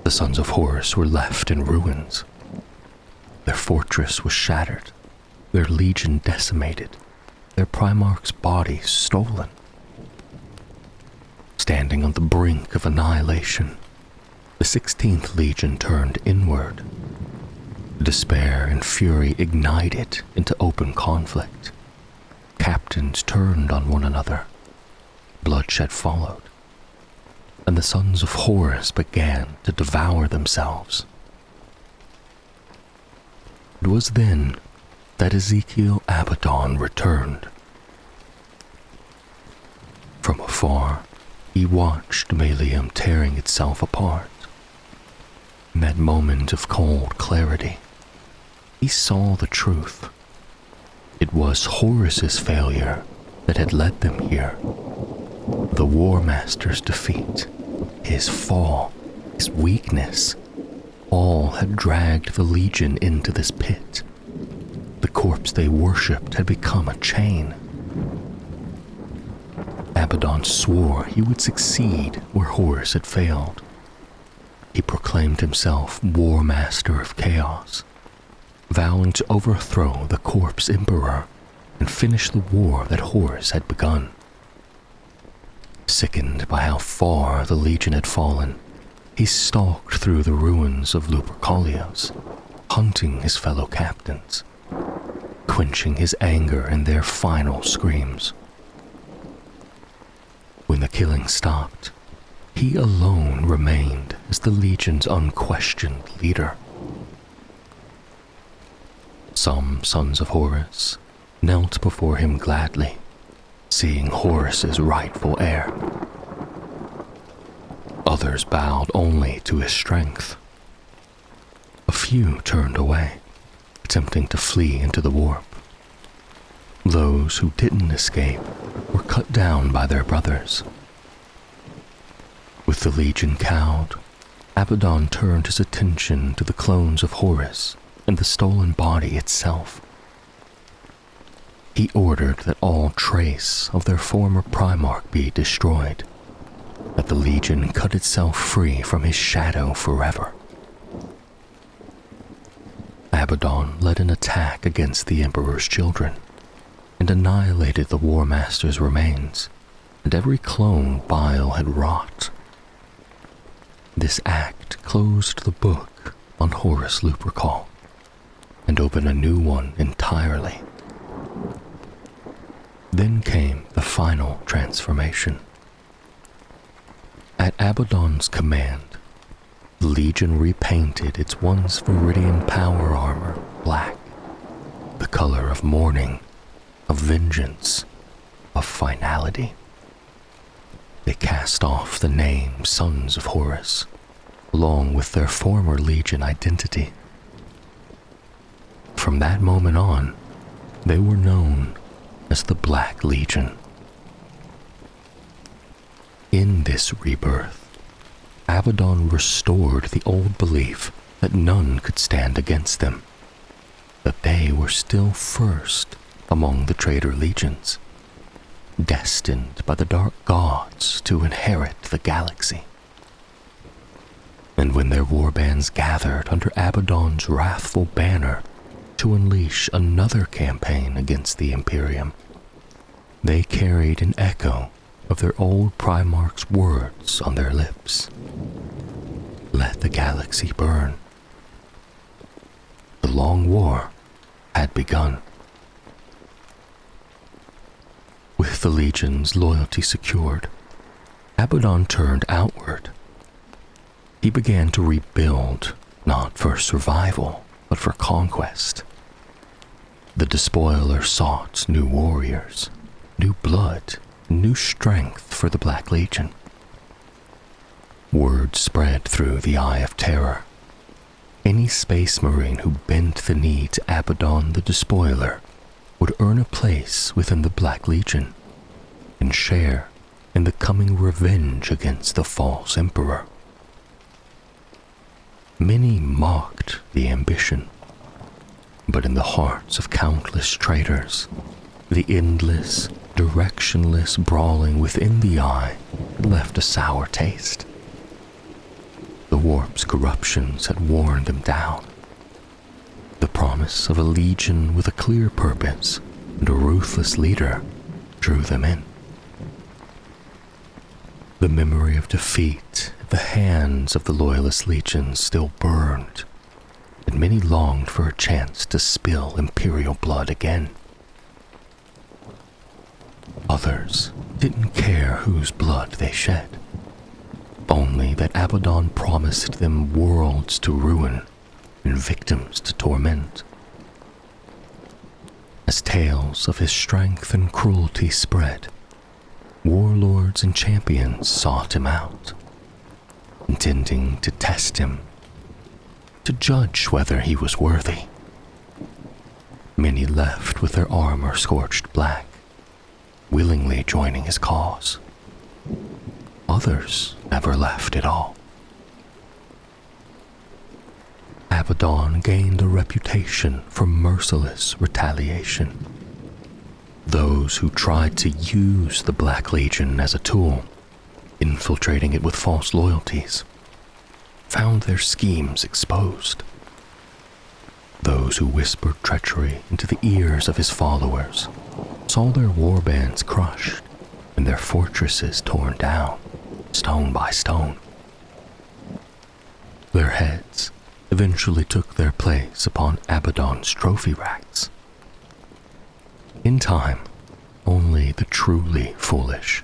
The Sons of Horus were left in ruins. Their fortress was shattered, their legion decimated, their Primarch's body stolen. Standing on the brink of annihilation, the 16th Legion turned inward. Despair and fury ignited into open conflict, captains turned on one another. Bloodshed followed, and the Sons of Horus began to devour themselves. It was then that Ezekiel Abaddon returned. From afar, he watched Melium tearing itself apart. In that moment of cold clarity, he saw the truth. It was Horus's failure that had led them here. The War Master's defeat, his fall, his weakness, all had dragged the Legion into this pit. The corpse they worshipped had become a chain. Abaddon swore he would succeed where Horus had failed. He proclaimed himself War Master of Chaos, vowing to overthrow the Corpse Emperor and finish the war that Horus had begun. Sickened by how far the Legion had fallen, he stalked through the ruins of Lupercalios, hunting his fellow captains, quenching his anger in their final screams. When the killing stopped, he alone remained as the Legion's unquestioned leader. Some Sons of Horus knelt before him gladly, seeing Horus's rightful heir. Others bowed only to his strength. A few turned away, attempting to flee into the warp. Those who didn't escape were cut down by their brothers. With the Legion cowed, Abaddon turned his attention to the clones of Horus and the stolen body itself. He ordered that all trace of their former Primarch be destroyed, that the Legion cut itself free from his shadow forever. Abaddon led an attack against the Emperor's children and annihilated the War Master's remains and every clone Bile had wrought. This act closed the book on Horus Lupercal and opened a new one entirely. Then came the final transformation. At Abaddon's command, the Legion repainted its once Viridian power armor black, the color of mourning, of vengeance, of finality. They cast off the name Sons of Horus, along with their former Legion identity. From that moment on, they were known as the Black Legion. In this rebirth, Abaddon restored the old belief that none could stand against them, that they were still first among the traitor legions, destined by the dark gods to inherit the galaxy. And when their warbands gathered under Abaddon's wrathful banner to unleash another campaign against the Imperium, they carried an echo of their old Primarch's words on their lips. Let the galaxy burn. The long war had begun. With the Legion's loyalty secured, Abaddon turned outward. He began to rebuild, not for survival, but for conquest. The Despoiler sought new warriors, new blood, new strength for the Black Legion. Word spread through the Eye of Terror. Any space marine who bent the knee to Abaddon the Despoiler would earn a place within the Black Legion and share in the coming revenge against the false Emperor. Many mocked the ambition, but in the hearts of countless traitors, the endless, directionless brawling within the Eye had left a sour taste. The warp's corruptions had worn them down. The promise of a legion with a clear purpose and a ruthless leader drew them in. The memory of defeat at the hands of the loyalist legions still burned, and many longed for a chance to spill Imperial blood again. Others didn't care whose blood they shed, only that Abaddon promised them worlds to ruin and victims to torment. As tales of his strength and cruelty spread, warlords and champions sought him out, intending to test him, to judge whether he was worthy. Many left with their armor scorched black, willingly joining his cause. Others never left at all. Abaddon gained a reputation for merciless retaliation. Those who tried to use the Black Legion as a tool, infiltrating it with false loyalties, found their schemes exposed. Those who whispered treachery into the ears of his followers saw their warbands crushed and their fortresses torn down, stone by stone. Their heads eventually took their place upon Abaddon's trophy racks. In time, only the truly foolish,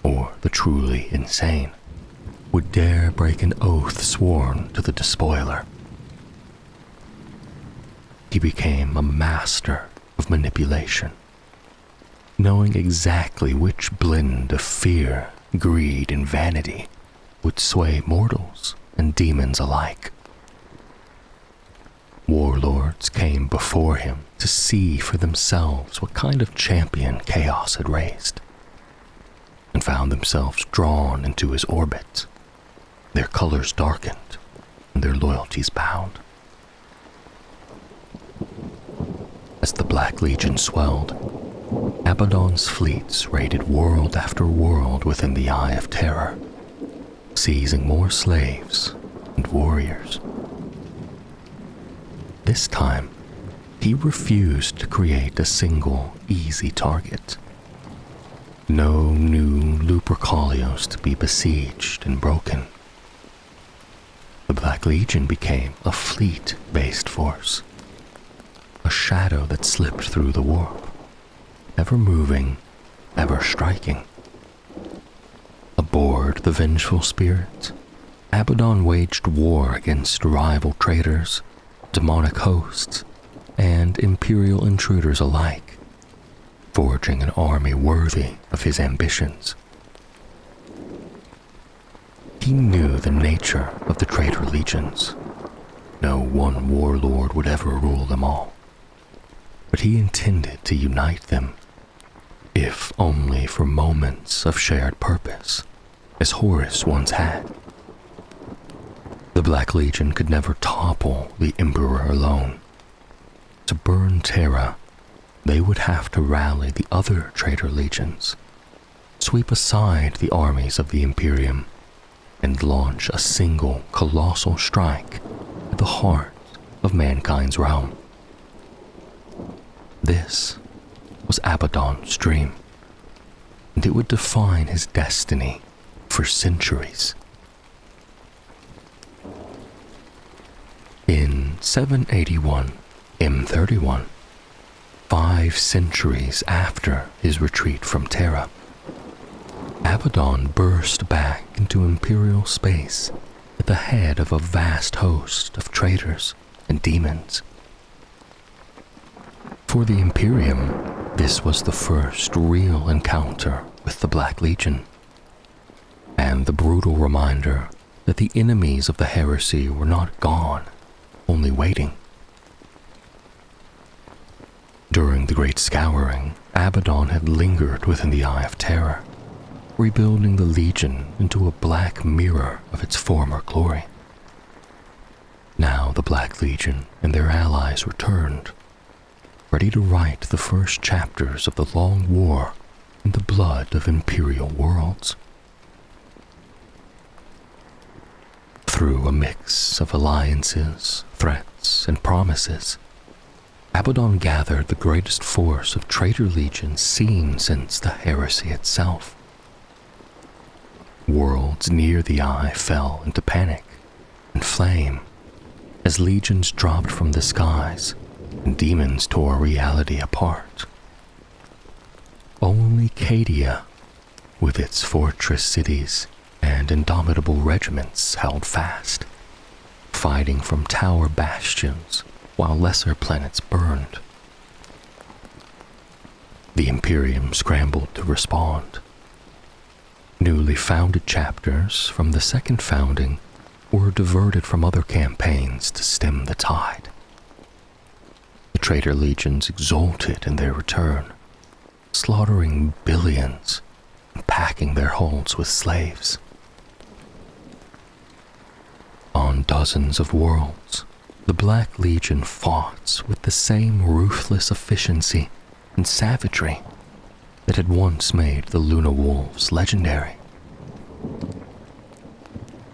or the truly insane, would dare break an oath sworn to the Despoiler. He became a master of manipulation, knowing exactly which blend of fear, greed, and vanity would sway mortals and demons alike. Warlords came before him to see for themselves what kind of champion chaos had raised, and found themselves drawn into his orbit, their colors darkened and their loyalties bound. As the Black Legion swelled, Abaddon's fleets raided world after world within the Eye of Terror, seizing more slaves and warriors. This time, he refused to create a single, easy target. No new Lupercalios to be besieged and broken. The Black Legion became a fleet-based force, a shadow that slipped through the warp, ever moving, ever striking. Aboard the vengeful spirit, Abaddon waged war against rival traders, demonic hosts, and imperial intruders alike, forging an army worthy of his ambitions. He knew the nature of the traitor legions. No one warlord would ever rule them all, but he intended to unite them, if only for moments of shared purpose, as Horus once had. The Black Legion could never topple the Emperor alone. To burn Terra, they would have to rally the other traitor legions, sweep aside the armies of the Imperium, and launch a single colossal strike at the heart of mankind's realm. This was Abaddon's dream, and it would define his destiny for centuries. In 781 M31, 5 centuries after his retreat from Terra, Abaddon burst back into Imperial space at the head of a vast host of traitors and demons. For the Imperium, this was the first real encounter with the Black Legion, and the brutal reminder that the enemies of the heresy were not gone, only waiting. During the Great Scouring, Abaddon had lingered within the Eye of Terror, rebuilding the Legion into a black mirror of its former glory. Now the Black Legion and their allies returned, ready to write the first chapters of the long war in the blood of Imperial worlds. Through a mix of alliances, threats, and promises, Abaddon gathered the greatest force of traitor legions seen since the heresy itself. Worlds near the Eye fell into panic and flame as legions dropped from the skies and demons tore reality apart. Only Cthonia, with its fortress cities and indomitable regiments, held fast, fighting from tower bastions while lesser planets burned. The Imperium scrambled to respond. Newly founded chapters from the second founding were diverted from other campaigns to stem the tide. The traitor legions exulted in their return, slaughtering billions and packing their holds with slaves. On dozens of worlds, the Black Legion fought with the same ruthless efficiency and savagery that had once made the Luna Wolves legendary.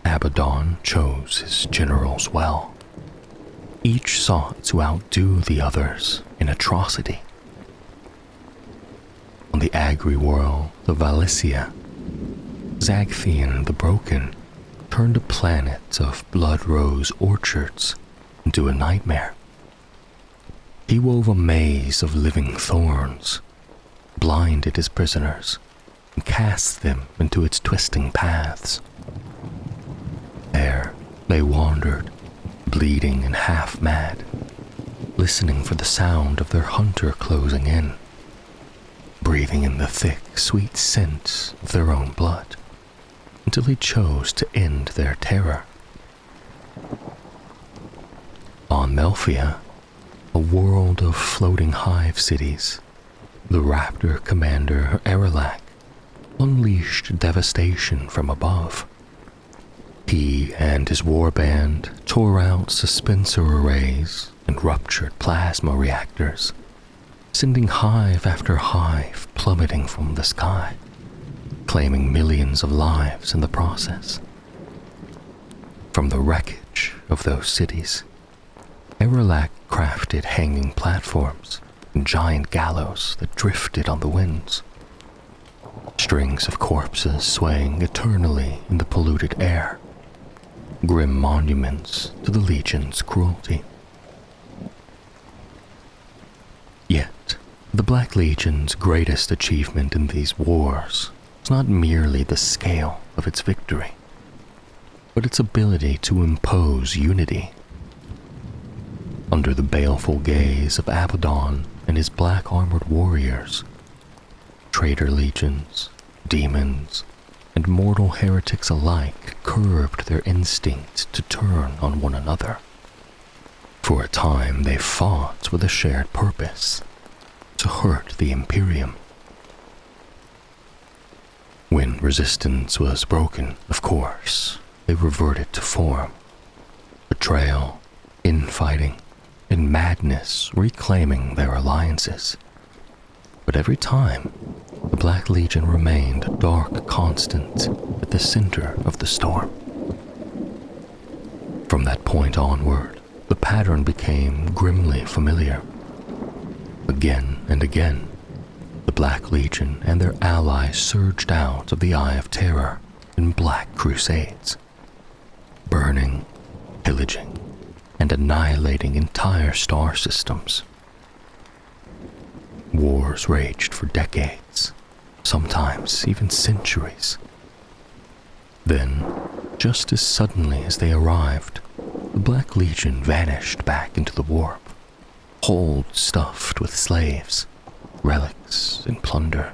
Abaddon chose his generals well. Each sought to outdo the others in atrocity. On the agri-world of Valicia, Zagthean the Broken turned a planet of blood rose orchards into a nightmare. He wove a maze of living thorns, blinded his prisoners, and cast them into its twisting paths. There they wandered, bleeding and half-mad, listening for the sound of their hunter closing in, breathing in the thick, sweet scent of their own blood, until he chose to end their terror. On Melphia, a world of floating hive cities, the raptor commander Erelak unleashed devastation from above. He and his warband tore out suspensor arrays and ruptured plasma reactors, sending hive after hive plummeting from the sky, claiming millions of lives in the process. From the wreckage of those cities, Erelak crafted hanging platforms and giant gallows that drifted on the winds, strings of corpses swaying eternally in the polluted air, grim monuments to the Legion's cruelty. Yet, the Black Legion's greatest achievement in these wars was not merely the scale of its victory, but its ability to impose unity. Under the baleful gaze of Abaddon and his black-armored warriors, traitor legions, demons, and mortal heretics alike curbed their instinct to turn on one another. For a time they fought with a shared purpose, to hurt the Imperium. When resistance was broken, of course, they reverted to form. Betrayal, infighting, and madness reclaiming their alliances. But every time, the Black Legion remained a dark constant at the center of the storm. From that point onward, the pattern became grimly familiar. Again and again, the Black Legion and their allies surged out of the Eye of Terror in Black Crusades, burning, pillaging, and annihilating entire star systems. Wars raged for decades, sometimes even centuries. Then, just as suddenly as they arrived, the Black Legion vanished back into the warp, holds stuffed with slaves, relics, and plunder.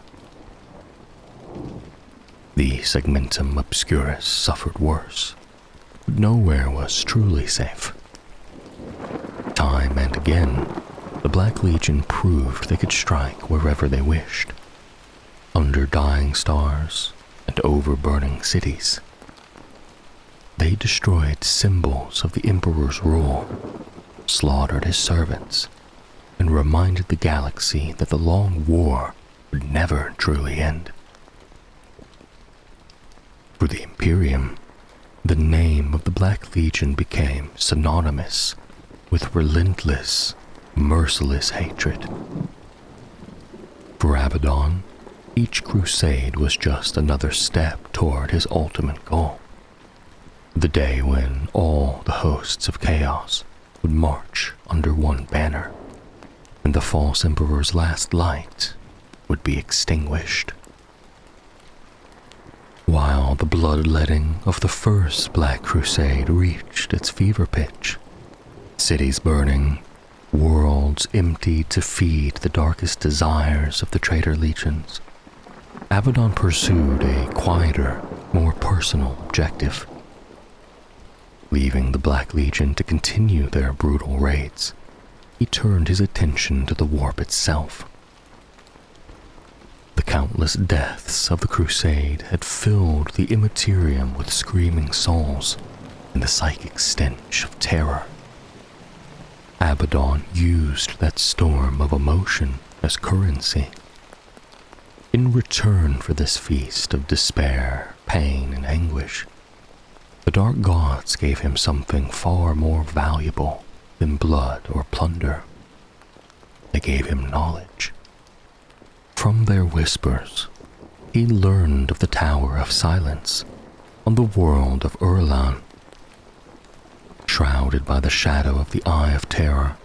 The Segmentum Obscurus suffered worse, but nowhere was truly safe. Time and again, the Black Legion proved they could strike wherever they wished, under dying stars and over burning cities. They destroyed symbols of the Emperor's rule, slaughtered his servants, and reminded the galaxy that the long war would never truly end. For the Imperium, the name of the Black Legion became synonymous with relentless, merciless hatred. For Abaddon, each crusade was just another step toward his ultimate goal. The day when all the hosts of chaos would march under one banner, and the false emperor's last light would be extinguished. While the bloodletting of the first Black Crusade reached its fever pitch, cities burning, worlds emptied to feed the darkest desires of the traitor legions, Abaddon pursued a quieter, more personal objective. Leaving the Black Legion to continue their brutal raids, he turned his attention to the warp itself. The countless deaths of the Crusade had filled the Imperium with screaming souls and the psychic stench of terror. Abaddon used that storm of emotion as currency. In return for this feast of despair, pain, and anguish, the dark gods gave him something far more valuable than blood or plunder. They gave him knowledge. From their whispers, he learned of the Tower of Silence on the world of Urlan. Shrouded by the shadow of the Eye of Terror,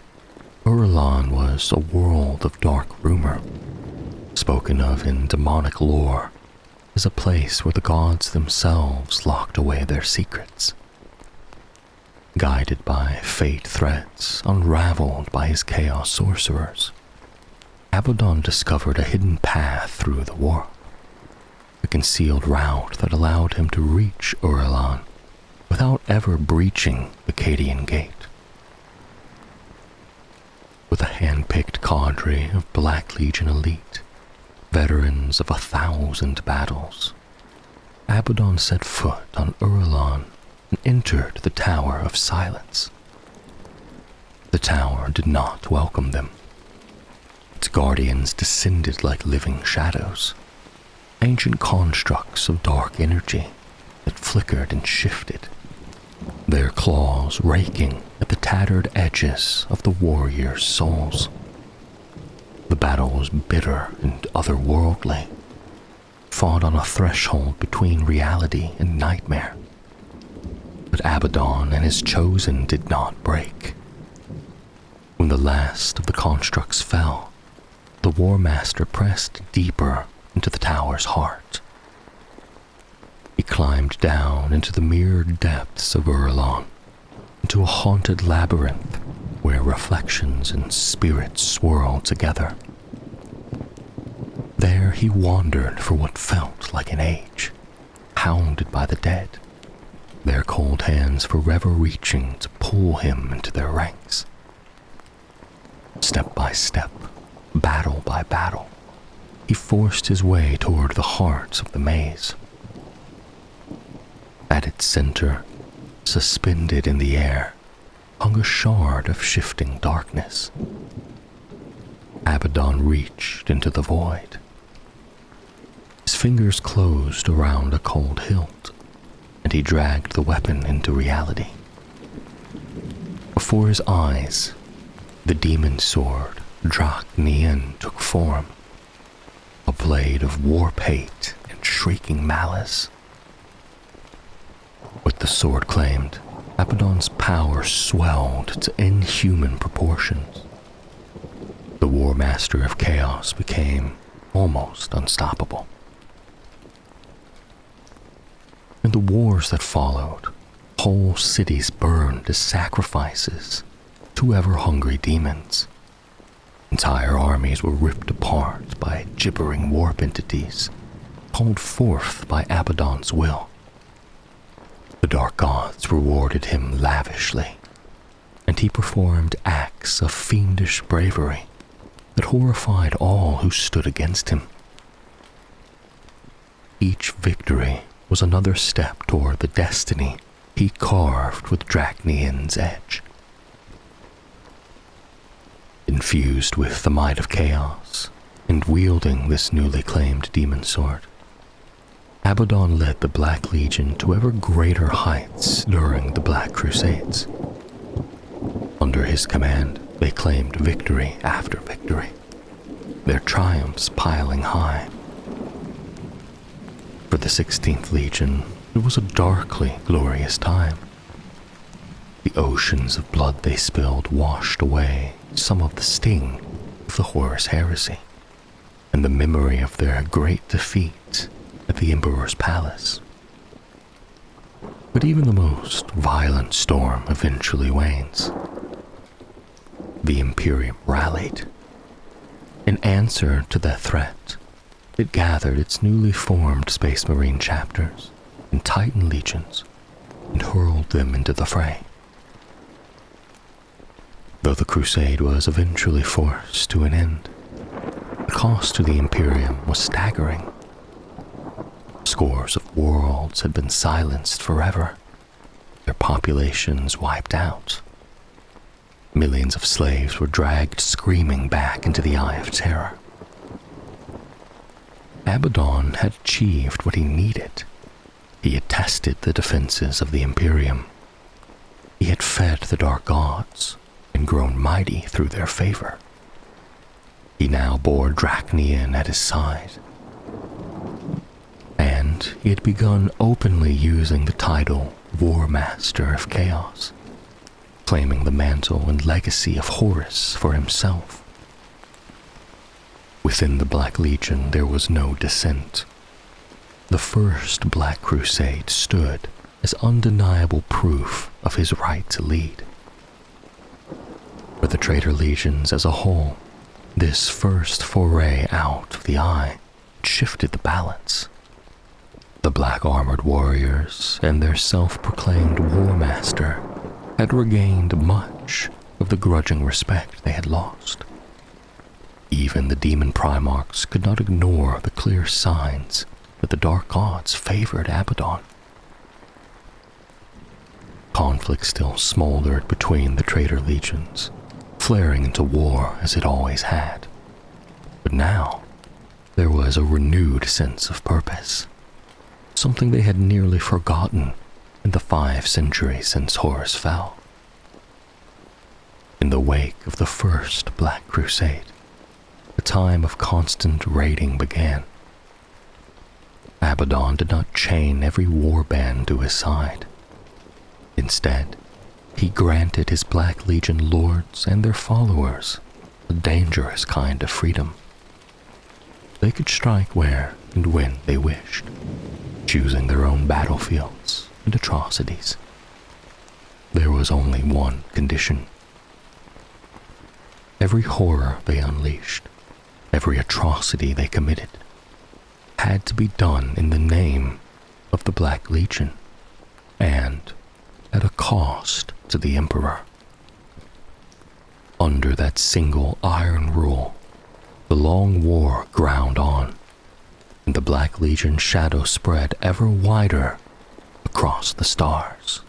Urlan was a world of dark rumor, spoken of in demonic lore as a place where the gods themselves locked away their secrets. Guided by fate threads unraveled by his chaos sorcerers, Abaddon discovered a hidden path through the warp, a concealed route that allowed him to reach Urlan without ever breaching the Cadian Gate. With a hand-picked cadre of Black Legion elite, veterans of 1,000 battles, Abaddon set foot on Urlan and entered the Tower of Silence. The tower did not welcome them. Its guardians descended like living shadows, ancient constructs of dark energy that flickered and shifted, their claws raking at the tattered edges of the warriors' souls. The battle was bitter and otherworldly, fought on a threshold between reality and nightmare. But Abaddon and his chosen did not break. When the last of the constructs fell, the War Master pressed deeper into the tower's heart. He climbed down into the mirrored depths of Urlan, into a haunted labyrinth where reflections and spirits swirled together. There he wandered for what felt like an age, hounded by the dead, their cold hands forever reaching to pull him into their ranks. Step by step, battle by battle, he forced his way toward the heart of the maze. At its center, suspended in the air, hung a shard of shifting darkness. Abaddon reached into the void. His fingers closed around a cold hilt, and he dragged the weapon into reality. Before his eyes, the demon sword, Drak Nien, took form, a blade of warp hate and shrieking malice. What the sword claimed, Abaddon's power swelled to inhuman proportions. The War Master of Chaos became almost unstoppable. In the wars that followed, whole cities burned as sacrifices to ever-hungry demons. Entire armies were ripped apart by gibbering warp entities, called forth by Abaddon's will. The dark gods rewarded him lavishly, and he performed acts of fiendish bravery that horrified all who stood against him. Each victory was another step toward the destiny he carved with Drak Nien's edge. Infused with the might of chaos, and wielding this newly claimed demon sword, Abaddon led the Black Legion to ever greater heights during the Black Crusades. Under his command, they claimed victory after victory, their triumphs piling high. For the 16th Legion, it was a darkly glorious time. The oceans of blood they spilled washed away some of the sting of the Horus heresy, and the memory of their great defeat at the Emperor's palace. But even the most violent storm eventually wanes. The Imperium rallied. In answer to their threat, it gathered its newly formed Space Marine chapters and Titan legions and hurled them into the fray. Though the crusade was eventually forced to an end, the cost to the Imperium was staggering. Scores of worlds had been silenced forever, their populations wiped out. Millions of slaves were dragged screaming back into the Eye of Terror. Abaddon had achieved what he needed. He had tested the defenses of the Imperium. He had fed the dark gods and grown mighty through their favor. He now bore Drachnian at his side. And he had begun openly using the title War Master of Chaos, claiming the mantle and legacy of Horus for himself. Within the Black Legion there was no dissent. The first Black Crusade stood as undeniable proof of his right to lead. For the traitor legions as a whole, this first foray out of the Eye shifted the balance. The black-armored warriors and their self-proclaimed war master had regained much of the grudging respect they had lost. Even the demon primarchs could not ignore the clear signs that the dark gods favored Abaddon. Conflict still smoldered between the traitor legions, flaring into war as it always had. But now, there was a renewed sense of purpose, something they had nearly forgotten in the 5 centuries since Horus fell. In the wake of the first Black Crusade, a time of constant raiding began. Abaddon did not chain every warband to his side. Instead, he granted his Black Legion lords and their followers a dangerous kind of freedom. They could strike where and when they wished, choosing their own battlefields and atrocities. There was only one condition. Every horror they unleashed, every atrocity they committed, had to be done in the name of the Black Legion, and at a cost to the Emperor. Under that single iron rule, the long war ground on, and the Black Legion shadow spread ever wider across the stars.